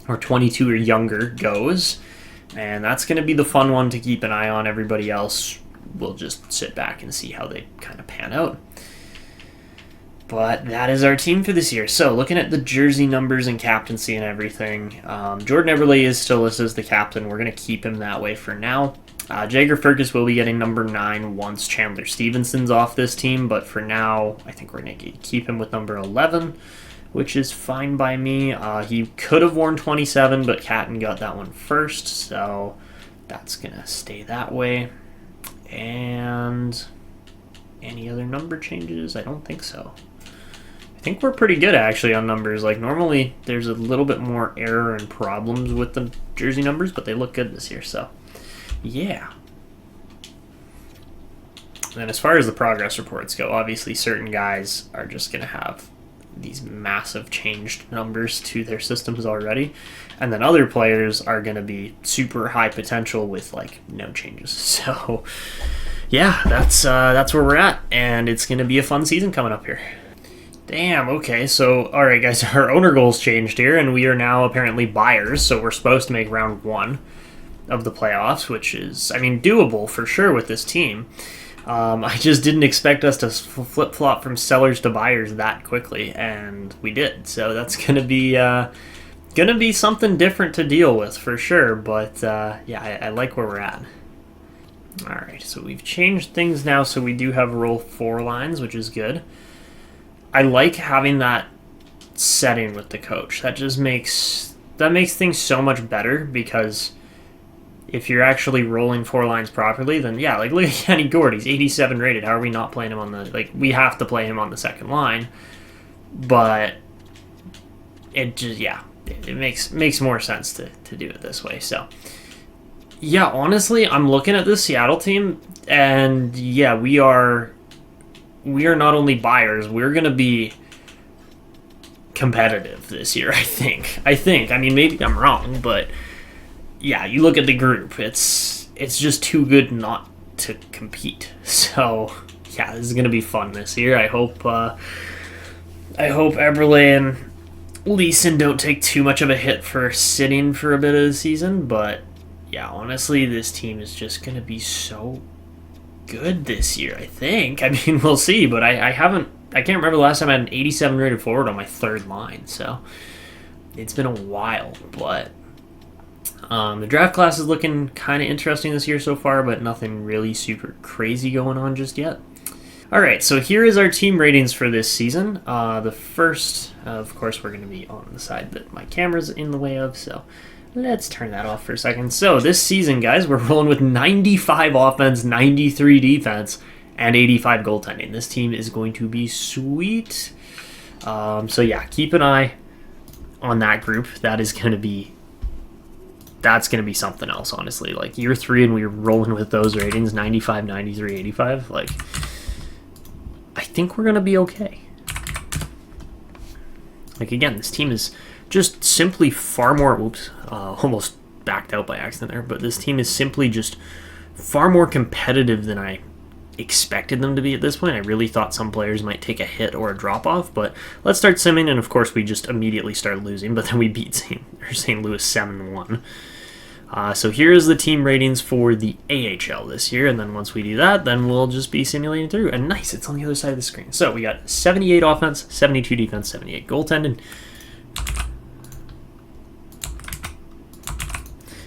or 22 or younger, goes. And that's going to be the fun one to keep an eye on. Everybody else, we'll just sit back and see how they kind of pan out. But that is our team for this year. So looking at the jersey numbers and captaincy and everything, Jordan Eberle is still listed as the captain. We're going to keep him that way for now. Jagger Firkus will be getting number 9 once Chandler Stephenson's off this team, but for now, I think we're going to keep him with number 11, which is fine by me. He could have worn 27, but Catton got that one first, so that's going to stay that way. And any other number changes? I don't think so. I think we're pretty good, actually, on numbers. Like, normally, there's a little bit more error and problems with the jersey numbers, but they look good this year, so yeah. And as far as the progress reports go, obviously certain guys are just going to have these massive changed numbers to their systems already, and then other players are going to be super high potential with like no changes. So yeah, that's where we're at, and it's going to be a fun season coming up here. Damn, okay, so alright guys, our owner goals changed here, and we are now apparently buyers, so we're supposed to make round 1 of the playoffs, which is, I mean, doable for sure with this team. I just didn't expect us to flip-flop from sellers to buyers that quickly, and we did. So that's going to be something different to deal with for sure, but yeah, I like where we're at. All right, so we've changed things now, so we do have roll 4 lines, which is good. I like having that setting with the coach. That just makes things so much better, because if you're actually rolling 4 lines properly, then yeah, like look at Yanni Gourde, he's 87 rated. How are we not playing him on the, like, we have to play him on the second line, but it just, yeah, it makes more sense to do it this way. So yeah, honestly, I'm looking at this Seattle team, and yeah, we are not only buyers, we're gonna be competitive this year. I think. I mean, maybe I'm wrong, but yeah, you look at the group, it's just too good not to compete. So yeah, this is gonna be fun this year. I hope Eberle and Larsson don't take too much of a hit for sitting for a bit of the season, but yeah, honestly, this team is just gonna be so good this year. I think. I mean, we'll see, but I can't remember the last time I had an 87 rated forward on my third line, so it's been a while, but the draft class is looking kind of interesting this year so far, but nothing really super crazy going on just yet. Alright, so here is our team ratings for this season. The first, of course, we're going to be on the side that my camera's in the way of, so let's turn that off for a second. So this season, guys, we're rolling with 95 offense, 93 defense, and 85 goaltending. This team is going to be sweet. So yeah, keep an eye on that group. That's going to be something else, honestly. Like, year 3 and we're rolling with those ratings, 95, 93, 85. Like, I think we're going to be okay. Like, again, this team is just simply far more... Oops, almost backed out by accident there. But this team is simply just far more competitive than I expected them to be at this point. I really thought some players might take a hit or a drop off, but let's start simming, and of course we just immediately start losing, but then we beat St. Louis 7-1. So here's the team ratings for the AHL this year, and then once we do that, then we'll just be simulating through. And nice, it's on the other side of the screen. So we got 78 offense, 72 defense, 78 goaltending.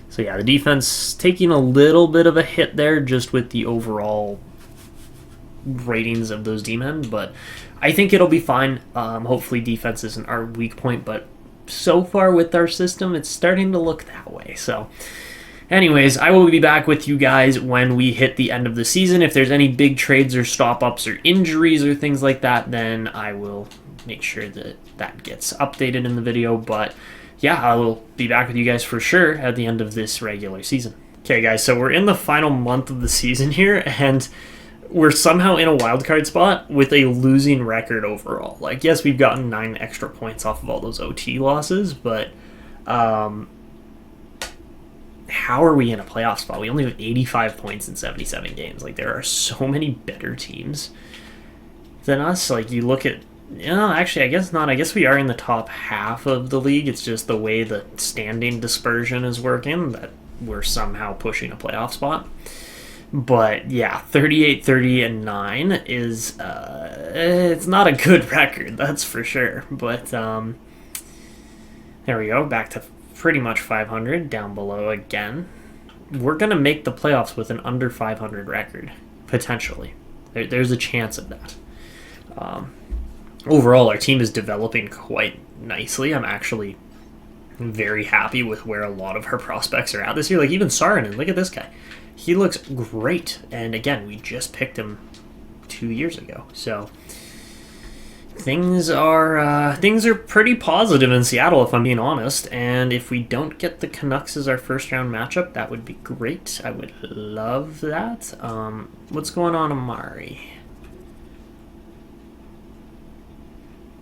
So yeah, the defense taking a little bit of a hit there just with the overall ratings of those D-men, but I think it'll be fine. Hopefully defense isn't our weak point, but so far with our system, it's starting to look that way. So anyways, I will be back with you guys when we hit the end of the season. If there's any big trades or stop-ups or injuries or things like that, then I will make sure that gets updated in the video. But yeah, I will be back with you guys for sure at the end of this regular season. Okay, guys, so we're in the final month of the season here, and we're somehow in a wild card spot with a losing record overall. Like, yes, we've gotten 9 extra points off of all those OT losses, but how are we in a playoff spot? We only have 85 points in 77 games. Like, there are so many better teams than us. Like, you look at... actually, I guess not. I guess we are in the top half of the league. It's just the way the standing dispersion is working that we're somehow pushing a playoff spot. But yeah, 38, 30, and 9 is it's not a good record, that's for sure. But there we go, back to pretty much 500, down below again. We're gonna make the playoffs with an under 500 record, potentially. There's a chance of that. Overall, our team is developing quite nicely. I'm actually very happy with where a lot of our prospects are at this year. Like, even Saarinen, look at this guy. He looks great, and again, we just picked him 2 years ago. So things are pretty positive in Seattle, if I'm being honest. And if we don't get the Canucks as our first round matchup, that would be great. I would love that. What's going on, Amari?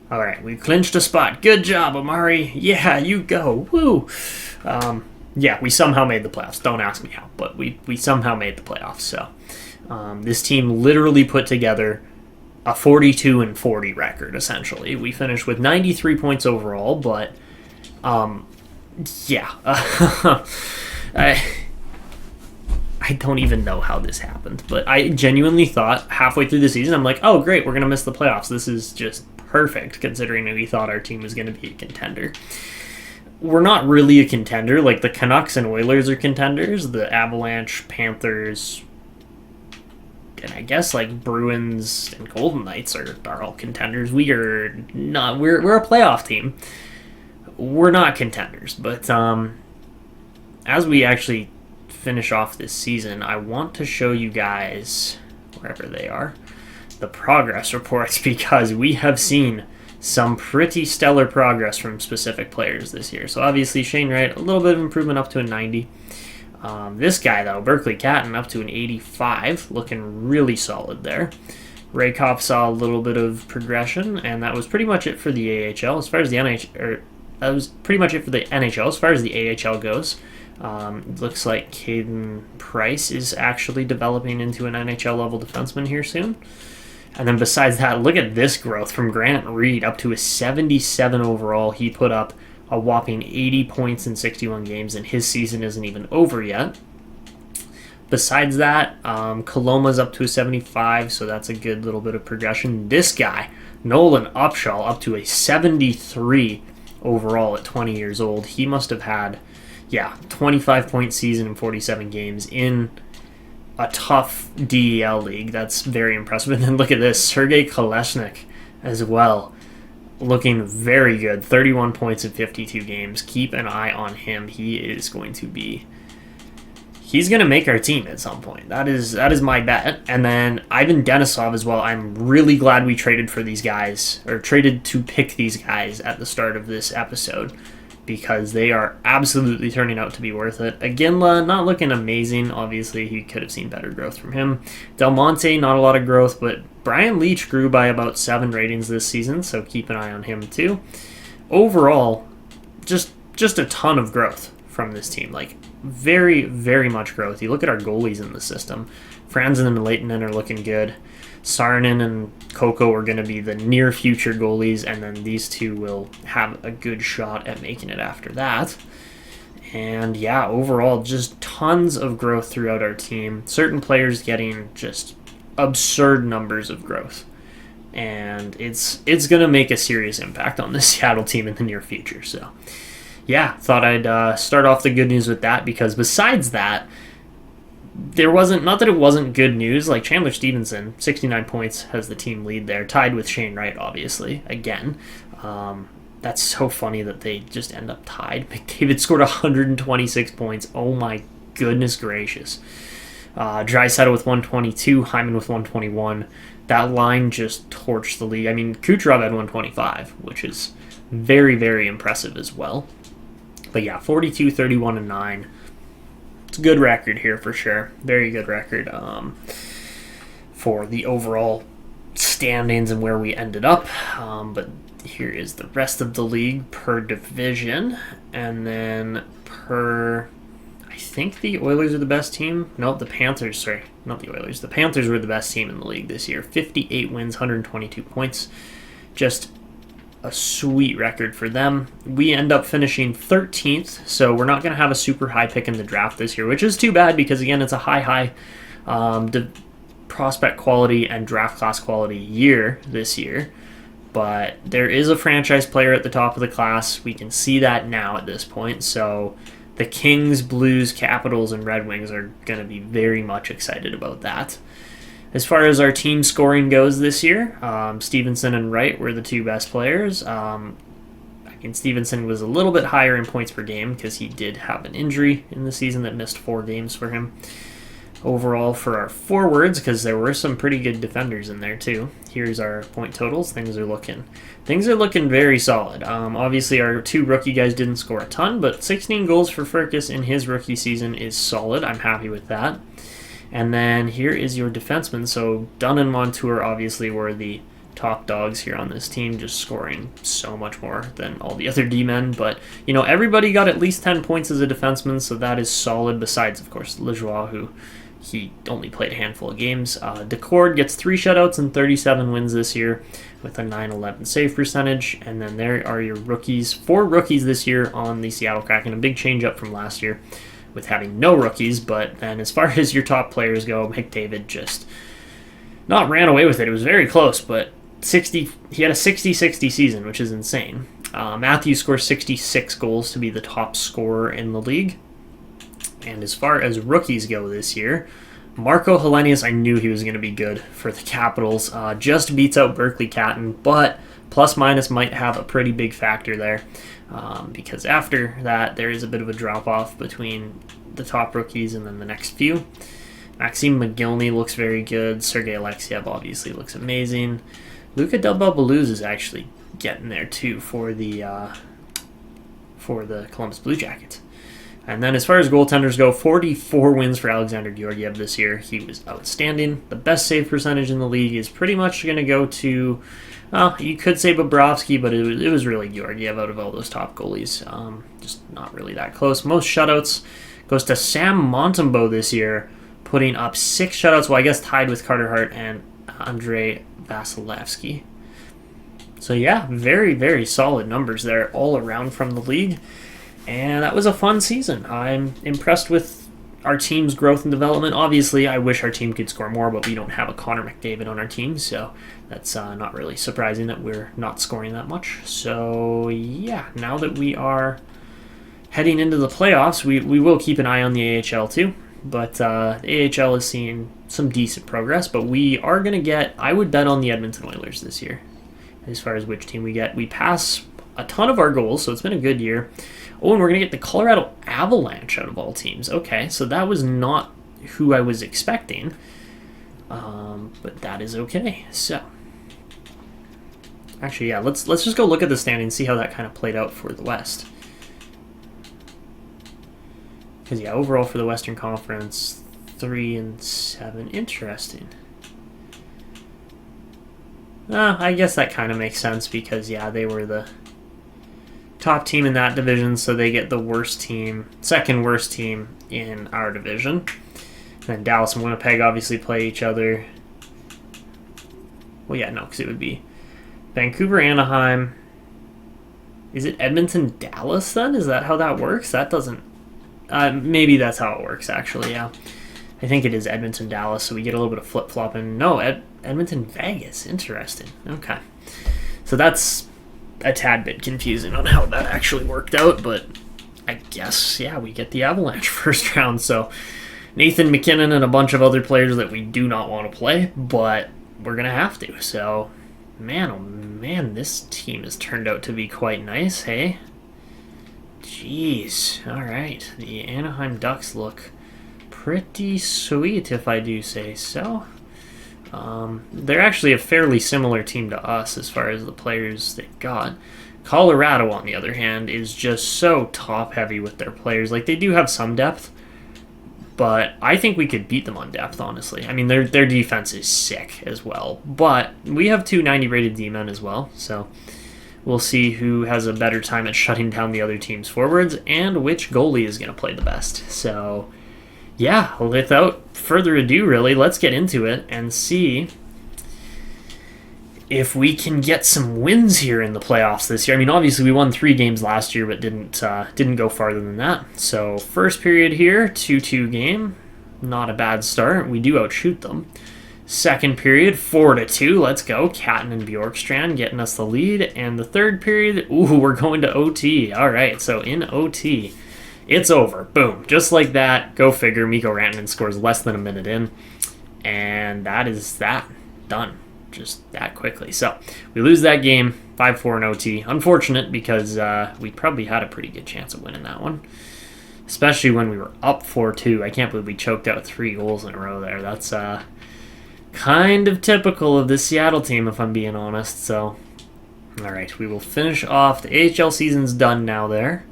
All right, we clinched a spot. Good job, Amari. Yeah, you go. Woo. Yeah, we somehow made the playoffs. Don't ask me how, but we somehow made the playoffs. So this team literally put together a 42-40 record, essentially. We finished with 93 points overall, but yeah. I don't even know how this happened, but I genuinely thought halfway through the season, I'm like, oh, great, we're going to miss the playoffs. This is just perfect, considering we thought our team was going to be a contender. We're not really a contender. Like, the Canucks and Oilers are contenders. The Avalanche, Panthers, and I guess, like, Bruins and Golden Knights are all contenders. We are not. We're a playoff team. We're not contenders. But as we actually finish off this season, I want to show you guys, wherever they are, the progress reports, because we have seen some pretty stellar progress from specific players this year. So obviously Shane Wright, a little bit of improvement up to a 90. This guy, though, Berkeley Catton, up to an 85, looking really solid there. Raykop saw a little bit of progression, and that was pretty much it for the AHL. As far as the NHL, that was pretty much it for the NHL. As far as the AHL goes, it looks like Caden Price is actually developing into an NHL level defenseman here soon. And then besides that, look at this growth from Grant Reed up to a 77 overall. He put up a whopping 80 points in 61 games, and his season isn't even over yet. Besides that, Coloma's up to a 75, so that's a good little bit of progression. This guy, Nolan Upshaw, up to a 73 overall at 20 years old. He must have had, 25-point season in 47 games in a tough DEL league. That's very impressive. And then look at this, Sergei Kolesnik as well, looking very good. 31 points in 52 games. Keep an eye on him. He's going to make our team at some point. That is my bet. And then Ivan Denisov as well. I'm really glad we traded for these guys, or traded to pick these guys at the start of this episode, because they are absolutely turning out to be worth it. Aginla, not looking amazing. Obviously, he could have seen better growth from him. Del Monte, not a lot of growth, but Brian Leach grew by about 7 ratings this season, so keep an eye on him too. Overall, just a ton of growth from this team. Like, very, very much growth. You look at our goalies in the system. Franzen and Leitonen are looking good. Saarinen and Koko are going to be the near future goalies, and then these two will have a good shot at making it after that. And yeah, overall, just tons of growth throughout our team. Certain players getting just absurd numbers of growth. And it's going to make a serious impact on the Seattle team in the near future. So yeah, thought I'd start off the good news with that, because besides that, there wasn't, not that it wasn't good news, like Chandler Stephenson, 69 points, has the team lead there, tied with Shane Wright, obviously, again. That's so funny that they just end up tied. McDavid scored 126 points. Oh my goodness gracious. Draisaitl with 122, Hyman with 121. That line just torched the league. I mean, Kucherov had 125, which is very, very impressive as well. But yeah, 42, 31, and 9. It's a good record here for sure. Very good record for the overall standings and where we ended up. But here is the rest of the league per division. And then per... I think the Oilers are the best team. No, the Panthers. Sorry, not the Oilers. The Panthers were the best team in the league this year. 58 wins, 122 points. Just a sweet record for them. We end up finishing 13th, so we're not going to have a super high pick in the draft this year, which is too bad because, again, it's a high prospect quality and draft class quality year this year. But there is a franchise player at the top of the class. We can see that now at this point, so the Kings, Blues, Capitals, and Red Wings are going to be very much excited about that. As far as our team scoring goes this year, Stephenson and Wright were the two best players. Stephenson was a little bit higher in points per game because he did have an injury in the season that missed 4 games for him. Overall, for our forwards, because there were some pretty good defenders in there too, here's our point totals. Things are looking very solid. Obviously, our 2 rookie guys didn't score a ton, but 16 goals for Firkus in his rookie season is solid. I'm happy with that. And then here is your defenseman. So Dunn and Montour obviously were the top dogs here on this team, just scoring so much more than all the other D-men. But, everybody got at least 10 points as a defenseman, so that is solid, besides, of course, Lajoie, who he only played a handful of games. Daccord gets 3 shutouts and 37 wins this year with a .911 save percentage. And then there are your rookies. 4 rookies this year on the Seattle Kraken, a big change up from last year with having no rookies. But then as far as your top players go, McDavid just not ran away with it. It was very close, but he had a 60-60 season, which is insane. Matthew scores 66 goals to be the top scorer in the league. And as far as rookies go this year, Marco Helenius, I knew he was going to be good for the Capitals. Just beats out Berkeley Catton, but plus minus might have a pretty big factor there. Because after that, there is a bit of a drop-off between the top rookies and then the next few. Maxime Mogilny looks very good. Sergei Alexiev obviously looks amazing. Luka Delbel-Beluz is actually getting there too for the Columbus Blue Jackets. And then as far as goaltenders go, 44 wins for Alexander Georgiev this year. He was outstanding. The best save percentage in the league is pretty much going to go to, you could say Bobrovsky, but it was really Georgiev out of all those top goalies. Just not really that close. Most shutouts goes to Sam Montembeault this year, putting up 6 shutouts, well, I guess tied with Carter Hart and Andrei Vasilevsky. So yeah, very, very solid numbers there all around from the league. And that was a fun season. I'm impressed with our team's growth and development. Obviously, I wish our team could score more, but we don't have a Connor McDavid on our team, so that's not really surprising that we're not scoring that much. So yeah, now that we are heading into the playoffs, we will keep an eye on the AHL too. But the AHL is seeing some decent progress, but we are going to get, I would bet on the Edmonton Oilers this year as far as which team we get. We pass a ton of our goals, so it's been a good year. Oh, and we're going to get the Colorado Avalanche out of all teams. Okay, so that was not who I was expecting, but that is okay. So, actually, yeah, let's just go look at the standings, see how that kind of played out for the West. Because, yeah, overall for the Western Conference, 3-7. Interesting. I guess that kind of makes sense because, yeah, they were the top team in that division, so they get the worst team, second worst team in our division. And then Dallas and Winnipeg obviously play each other. Well, yeah, no, because it would be Vancouver, Anaheim. Is it Edmonton, Dallas then? Is that how that works? That doesn't... maybe that's how it works, actually, yeah. I think it is Edmonton, Dallas, so we get a little bit of flip-flopping. No, Edmonton, Vegas. Interesting. Okay. So that's a tad bit confusing on how that actually worked out, but I guess, yeah, we get the Avalanche first round. So Nathan McKinnon and a bunch of other players that we do not want to play, but we're going to have to. So, man, oh man, this team has turned out to be quite nice, hey? Jeez. All right. The Anaheim Ducks look pretty sweet, if I do say so. They're actually a fairly similar team to us as far as the players they've got. Colorado, on the other hand, is just so top-heavy with their players. Like, they do have some depth, but I think we could beat them on depth, honestly. I mean, their defense is sick as well, but we have 2 90-rated D-men as well, so we'll see who has a better time at shutting down the other team's forwards and which goalie is going to play the best. So, yeah, without further ado, really, let's get into it and see if we can get some wins here in the playoffs this year. I mean, obviously, we won 3 games last year, but didn't go farther than that. So, first period here, 2-2 game. Not a bad start. We do outshoot them. Second period, 4-2. Let's go. Catton and Bjorkstrand getting us the lead. And the third period, ooh, we're going to OT. All right, so in OT, it's over. Boom. Just like that. Go figure. Mikko Rantanen scores less than a minute in. And that is that. Done. Just that quickly. So, we lose that game. 5-4 in OT. Unfortunate because we probably had a pretty good chance of winning that one. Especially when we were up 4-2. I can't believe we choked out 3 goals in a row there. That's kind of typical of this Seattle team, if I'm being honest. So, alright, we will finish off. The AHL season's done now there.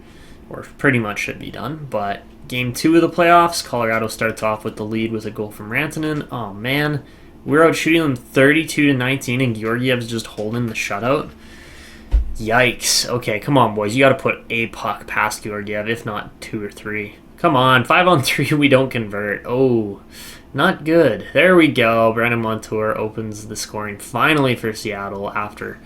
Or pretty much should be done. But game 2 of the playoffs, Colorado starts off with the lead with a goal from Rantanen. Oh, man. We're out shooting them 32-19, and Georgiev's just holding the shutout. Yikes. Okay, come on, boys. You got to put a puck past Georgiev, if not 2 or 3. Come on, 5-on-3, we don't convert. Oh, not good. There we go. Brandon Montour opens the scoring finally for Seattle after,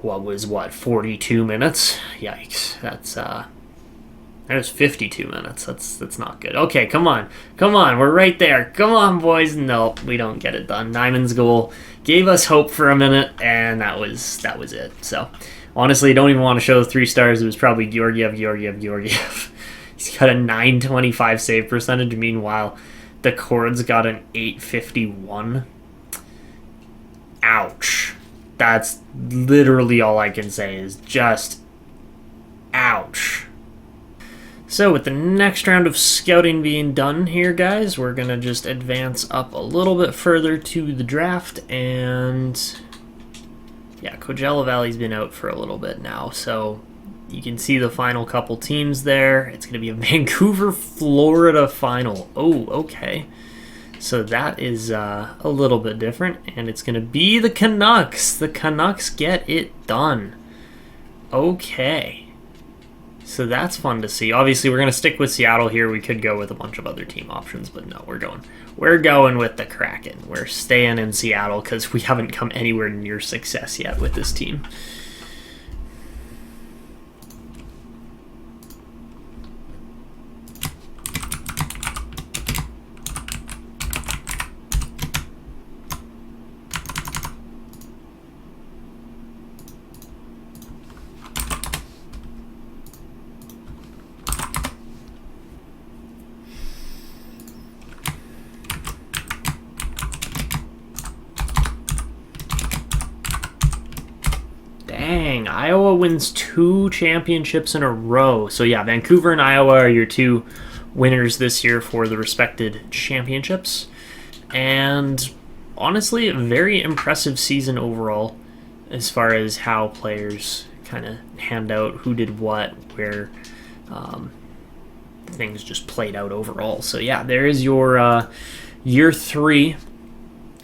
42 minutes? Yikes. That was 52 minutes. That's not good. Okay, come on. We're right there. Come on, boys. No, we don't get it done. Nyman's goal gave us hope for a minute, and that was it. So, honestly, don't even want to show the 3 stars. It was probably Georgiev. He's got a 925 save percentage. Meanwhile, Daccord's got an 851. Ouch. That's literally all I can say is just ouch. So with the next round of scouting being done here, guys, we're going to just advance up a little bit further to the draft. And yeah, Coachella Valley's been out for a little bit now. So you can see the final couple teams there. It's going to be a Vancouver, Florida final. Oh, okay. So that is a little bit different. And it's going to be the Canucks. The Canucks get it done. Okay. So that's fun to see. Obviously, we're going to stick with Seattle here. We could go with a bunch of other team options, but no, we're going with the Kraken. We're staying in Seattle because we haven't come anywhere near success yet with this team. Dang, Iowa wins 2 championships in a row. So yeah, Vancouver and Iowa are your 2 winners this year for the respected championships. And honestly, a very impressive season overall as far as how players kind of hand out who did what, where things just played out overall. So yeah, there is your year 3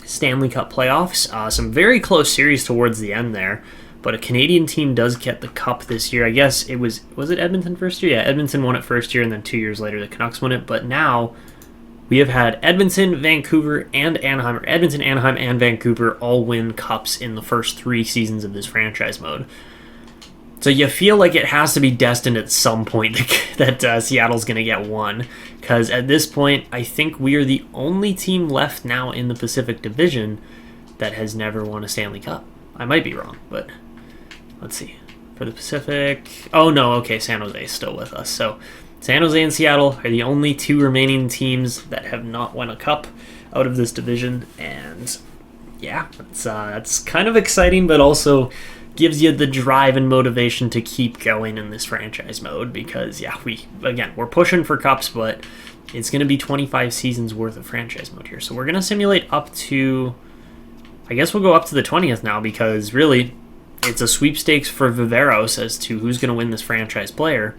Stanley Cup playoffs. Some very close series towards the end there. But a Canadian team does get the cup this year. I guess it was it Edmonton first year? Yeah, Edmonton won it first year, and then 2 years later the Canucks won it. But now we have had Edmonton, Vancouver, and Anaheim, or Edmonton, Anaheim, and Vancouver all win cups in the first 3 seasons of this franchise mode. So you feel like it has to be destined at some point that Seattle's going to get one. Because at this point, I think we are the only team left now in the Pacific Division that has never won a Stanley Cup. I might be wrong, but let's see. For the Pacific... Oh, no, okay, San Jose is still with us. So San Jose and Seattle are the only 2 remaining teams that have not won a cup out of this division. And yeah, that's kind of exciting, but also gives you the drive and motivation to keep going in this franchise mode. Because, yeah, we're pushing for cups, but it's going to be 25 seasons worth of franchise mode here. So we're going to simulate up to... I guess we'll go up to the 20th now, because really it's a sweepstakes for Viveros as to who's going to win this franchise player,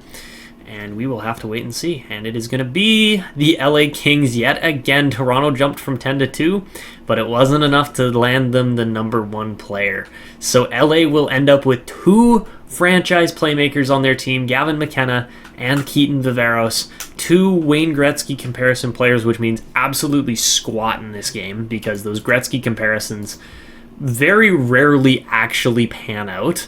and we will have to wait and see. And it is going to be the LA Kings yet again. Toronto jumped from 10 to 2, but it wasn't enough to land them the number 1 player. So LA will end up with 2 franchise playmakers on their team, Gavin McKenna and Keaton Viveros, 2 Wayne Gretzky comparison players, which means absolutely squat in this game, because those Gretzky comparisons very rarely actually pan out.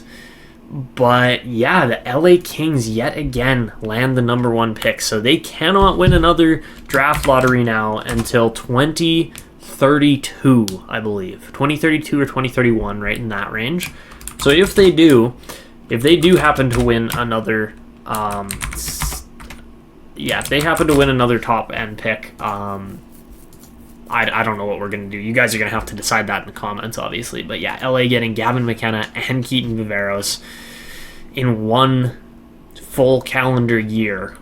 But yeah, the LA Kings yet again land the number 1 pick, so they cannot win another draft lottery now until 2032, I believe. 2032 or 2031, right in that range. So if they do happen to win another if they happen to win another top end pick, I don't know what we're going to do. You guys are going to have to decide that in the comments, obviously. But yeah, LA getting Gavin McKenna and Keaton Viveros in 1 full calendar year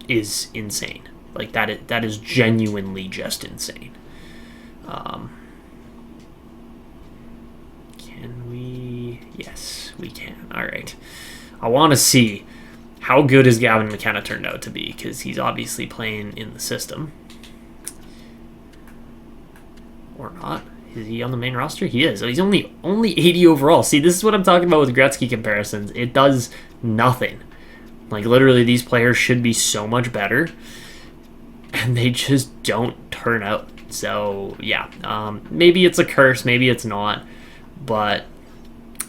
is insane. Like, that is genuinely just insane. Can we... Yes, we can. All right. I want to see how good has Gavin McKenna turned out to be, because he's obviously playing in the system. Or not. Is he on the main roster? He is. So he's only 80 overall. See, this is what I'm talking about with Gretzky comparisons. It does nothing. Like, literally, these players should be so much better, and they just don't turn out. So, yeah. Maybe it's a curse. Maybe it's not. But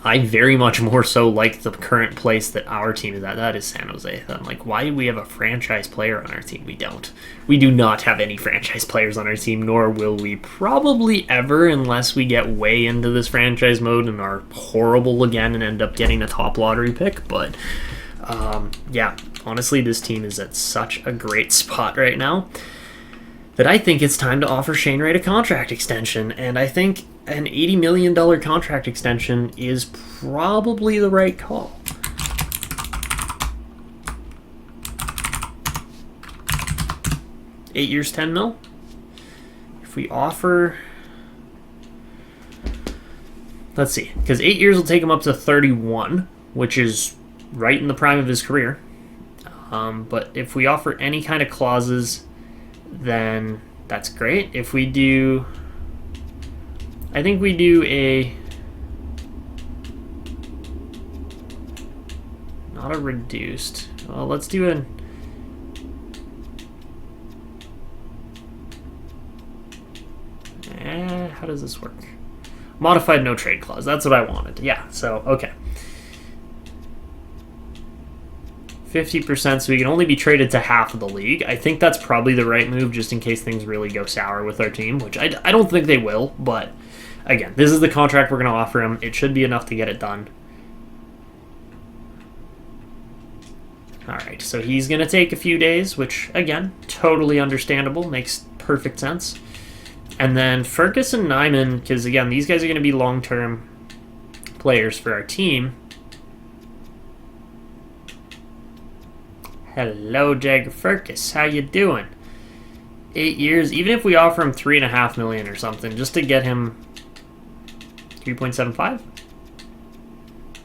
I very much more so like the current place that our team is at. That is San Jose. I'm like, why do we have a franchise player on our team? We don't. We do not have any franchise players on our team, nor will we probably ever, unless we get way into this franchise mode and are horrible again and end up getting a top lottery pick. But yeah, honestly, this team is at such a great spot right now. that I think it's time to offer Shane Wright a contract extension. And I think an $80 million contract extension is probably the right call. $8 years, $10 mil. If we offer, let's see, because 8 years will take him up to 31, which is right in the prime of his career. But if we offer any kind of clauses, then that's great. If we do, I think we do not a reduced. Well, let's do an. How does this work? Modified no trade clause. That's what I wanted. Yeah, so, okay. 50%, so we can only be traded to half of the league. I think that's probably the right move just in case things really go sour with our team, which I don't think they will, but again, this is the contract we're going to offer him. It should be enough to get it done. All right, so he's going to take a few days, which, again, totally understandable. Makes perfect sense. And then Firkus and Nyman, because, again, these guys are going to be long-term players for our team. Hello, Jagger Firkus. How you doing? 8 years. Even if we offer him $3.5 million or something, just to get him 3.75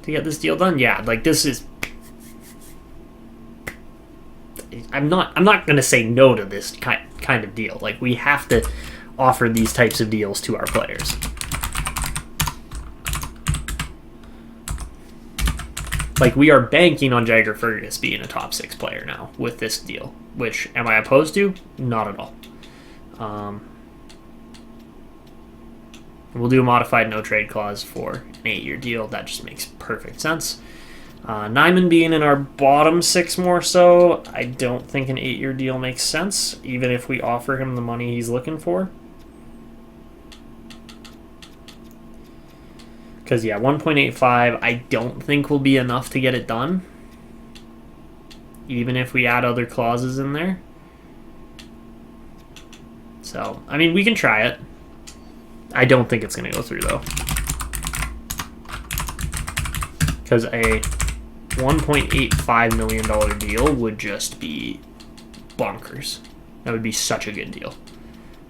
to get this deal done. Yeah, like this is. I'm not going to say no to this kind of deal. Like we have to offer these types of deals to our players. Like, we are banking on Jagger Firkus being a top 6 player now with this deal. Which, am I opposed to? Not at all. We'll do a modified no-trade clause for an 8-year deal. That just makes perfect sense. Nyman being in our bottom 6 more so, I don't think an 8-year deal makes sense, even if we offer him the money he's looking for. Because, yeah, 1.85 I don't think will be enough to get it done. Even if we add other clauses in there. So, I mean, we can try it. I don't think it's going to go through, though. Because a $1.85 million deal would just be bonkers. That would be such a good deal.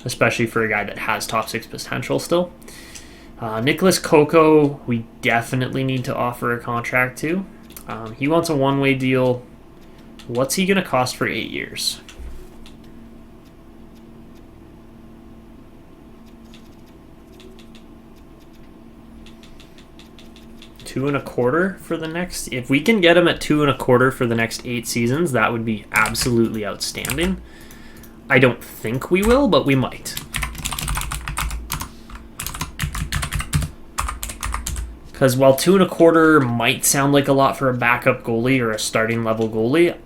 Especially for a guy that has top 6 potential still. Nicholas Coco, we definitely need to offer a contract to. He wants a one-way deal. What's he going to cost for 8 years? $2.25 for the next. If we can get him at $2.25 for the next 8 seasons, that would be absolutely outstanding. I don't think we will, but we might. Because while $2.25 might sound like a lot for a backup goalie or a starting level goalie,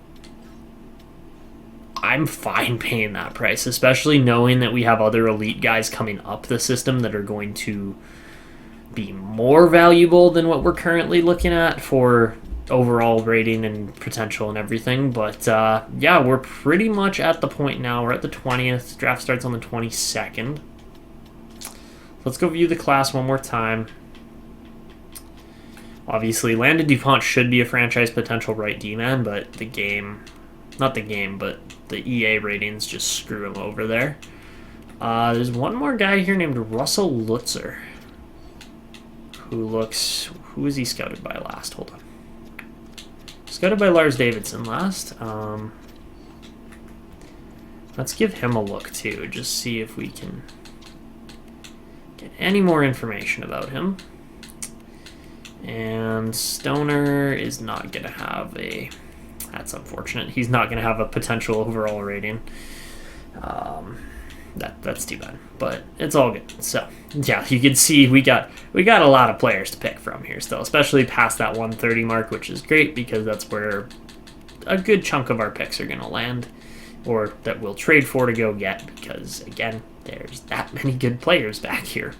I'm fine paying that price, especially knowing that we have other elite guys coming up the system that are going to be more valuable than what we're currently looking at for overall rating and potential and everything. But yeah, we're pretty much at the point now. We're at the 20th. Draft starts on the 22nd. Let's go view the class one more time. Obviously, Landon DuPont should be a franchise potential right D-man, but the game, not the game, but the EA ratings just screw him over there. There's one more guy here named Russell Lutzer, who is he scouted by last? Hold on. Scouted by Lars Davidson last. Let's give him a look too, just see if we can get any more information about him. And Stoner is not going to have a... That's unfortunate. He's not going to have a potential overall rating. That's too bad. But it's all good. So, yeah, you can see we got a lot of players to pick from here still, especially past that 130 mark, which is great because that's where a good chunk of our picks are going to land, or that we'll trade for to go get, because, again, there's that many good players back here.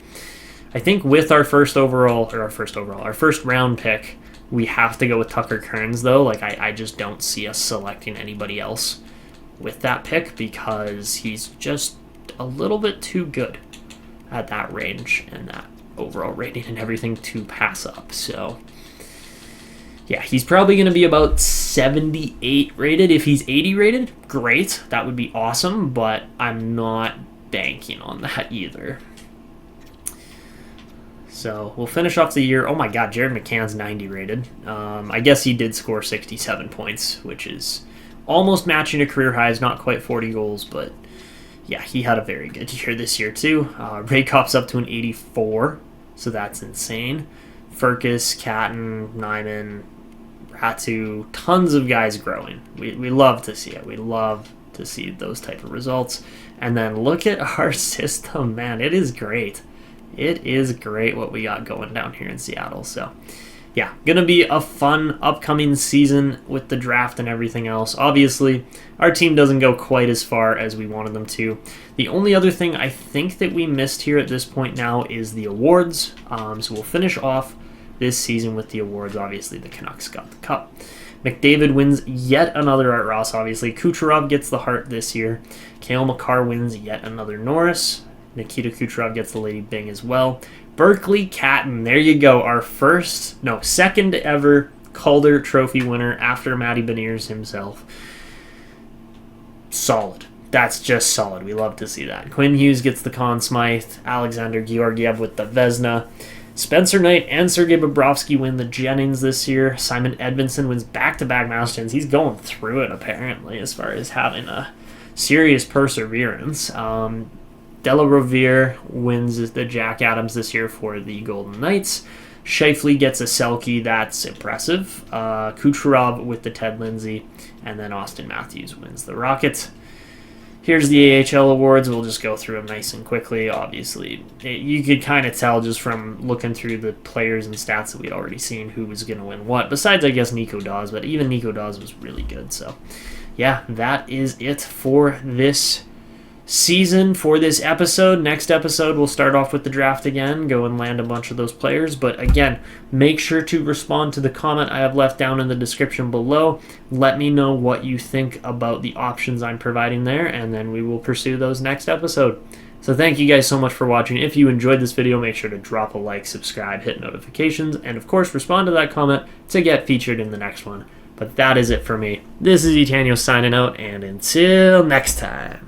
I think with our first round pick, we have to go with Tucker Kearns, though. Like, I just don't see us selecting anybody else with that pick because he's just a little bit too good at that range and that overall rating and everything to pass up. So yeah, he's probably going to be about 78 rated. If he's 80 rated, great. That would be awesome, but I'm not banking on that either. So we'll finish off the year. Oh my god, Jared McCann's 90 rated. I guess he did score 67 points, which is almost matching a career high. Is not quite 40 goals, but yeah, he had a very good year this year too. Raykop's up to an 84, so that's insane. Firkus, Catton, Nyman, Ratu, tons of guys growing. We love to see it. We love to see those type of results. And then look at our system, man. It is great. It is great what we got going down here in Seattle. So yeah, going to be a fun upcoming season with the draft and everything else. Obviously, our team doesn't go quite as far as we wanted them to. The only other thing I think that we missed here at this point now is the awards. So we'll finish off this season with the awards. Obviously, the Canucks got the cup. McDavid wins yet another Art Ross, obviously. Kucherov gets the Hart this year. Cale Makar wins yet another Norris. Nikita Kucherov gets the Lady Byng as well. Berkeley Catton, there you go. Our second ever Calder Trophy winner after Matty Beniers himself. Solid. That's just solid. We love to see that. Quinn Hughes gets the Conn Smythe. Alexander Georgiev with the Vezina. Spencer Knight and Sergei Bobrovsky win the Jennings this year. Simon Edvinsson wins back-to-back Masters. He's going through it, apparently, as far as having a serious perseverance. Della Rovere wins the Jack Adams this year for the Golden Knights. Scheifele gets a Selke. That's impressive. Kucherov with the Ted Lindsay. And then Austin Matthews wins the Rockets. Here's the AHL awards. We'll just go through them nice and quickly. Obviously, you could kind of tell just from looking through the players and stats that we'd already seen who was going to win what. Besides, I guess, Nico Dawes. But even Nico Dawes was really good. So, yeah, that is it for this season, for this episode. Next episode, we'll start off with the draft again, go and land a bunch of those players. But again, make sure to respond to the comment I have left down in the description below. Let me know what you think about the options I'm providing there, and then we will pursue those next episode. So thank you guys so much for watching. If you enjoyed this video, make sure to drop a like, subscribe, hit notifications, and of course respond to that comment to get featured in the next one. But that is it for me. This is Etanyos signing out, and until next time.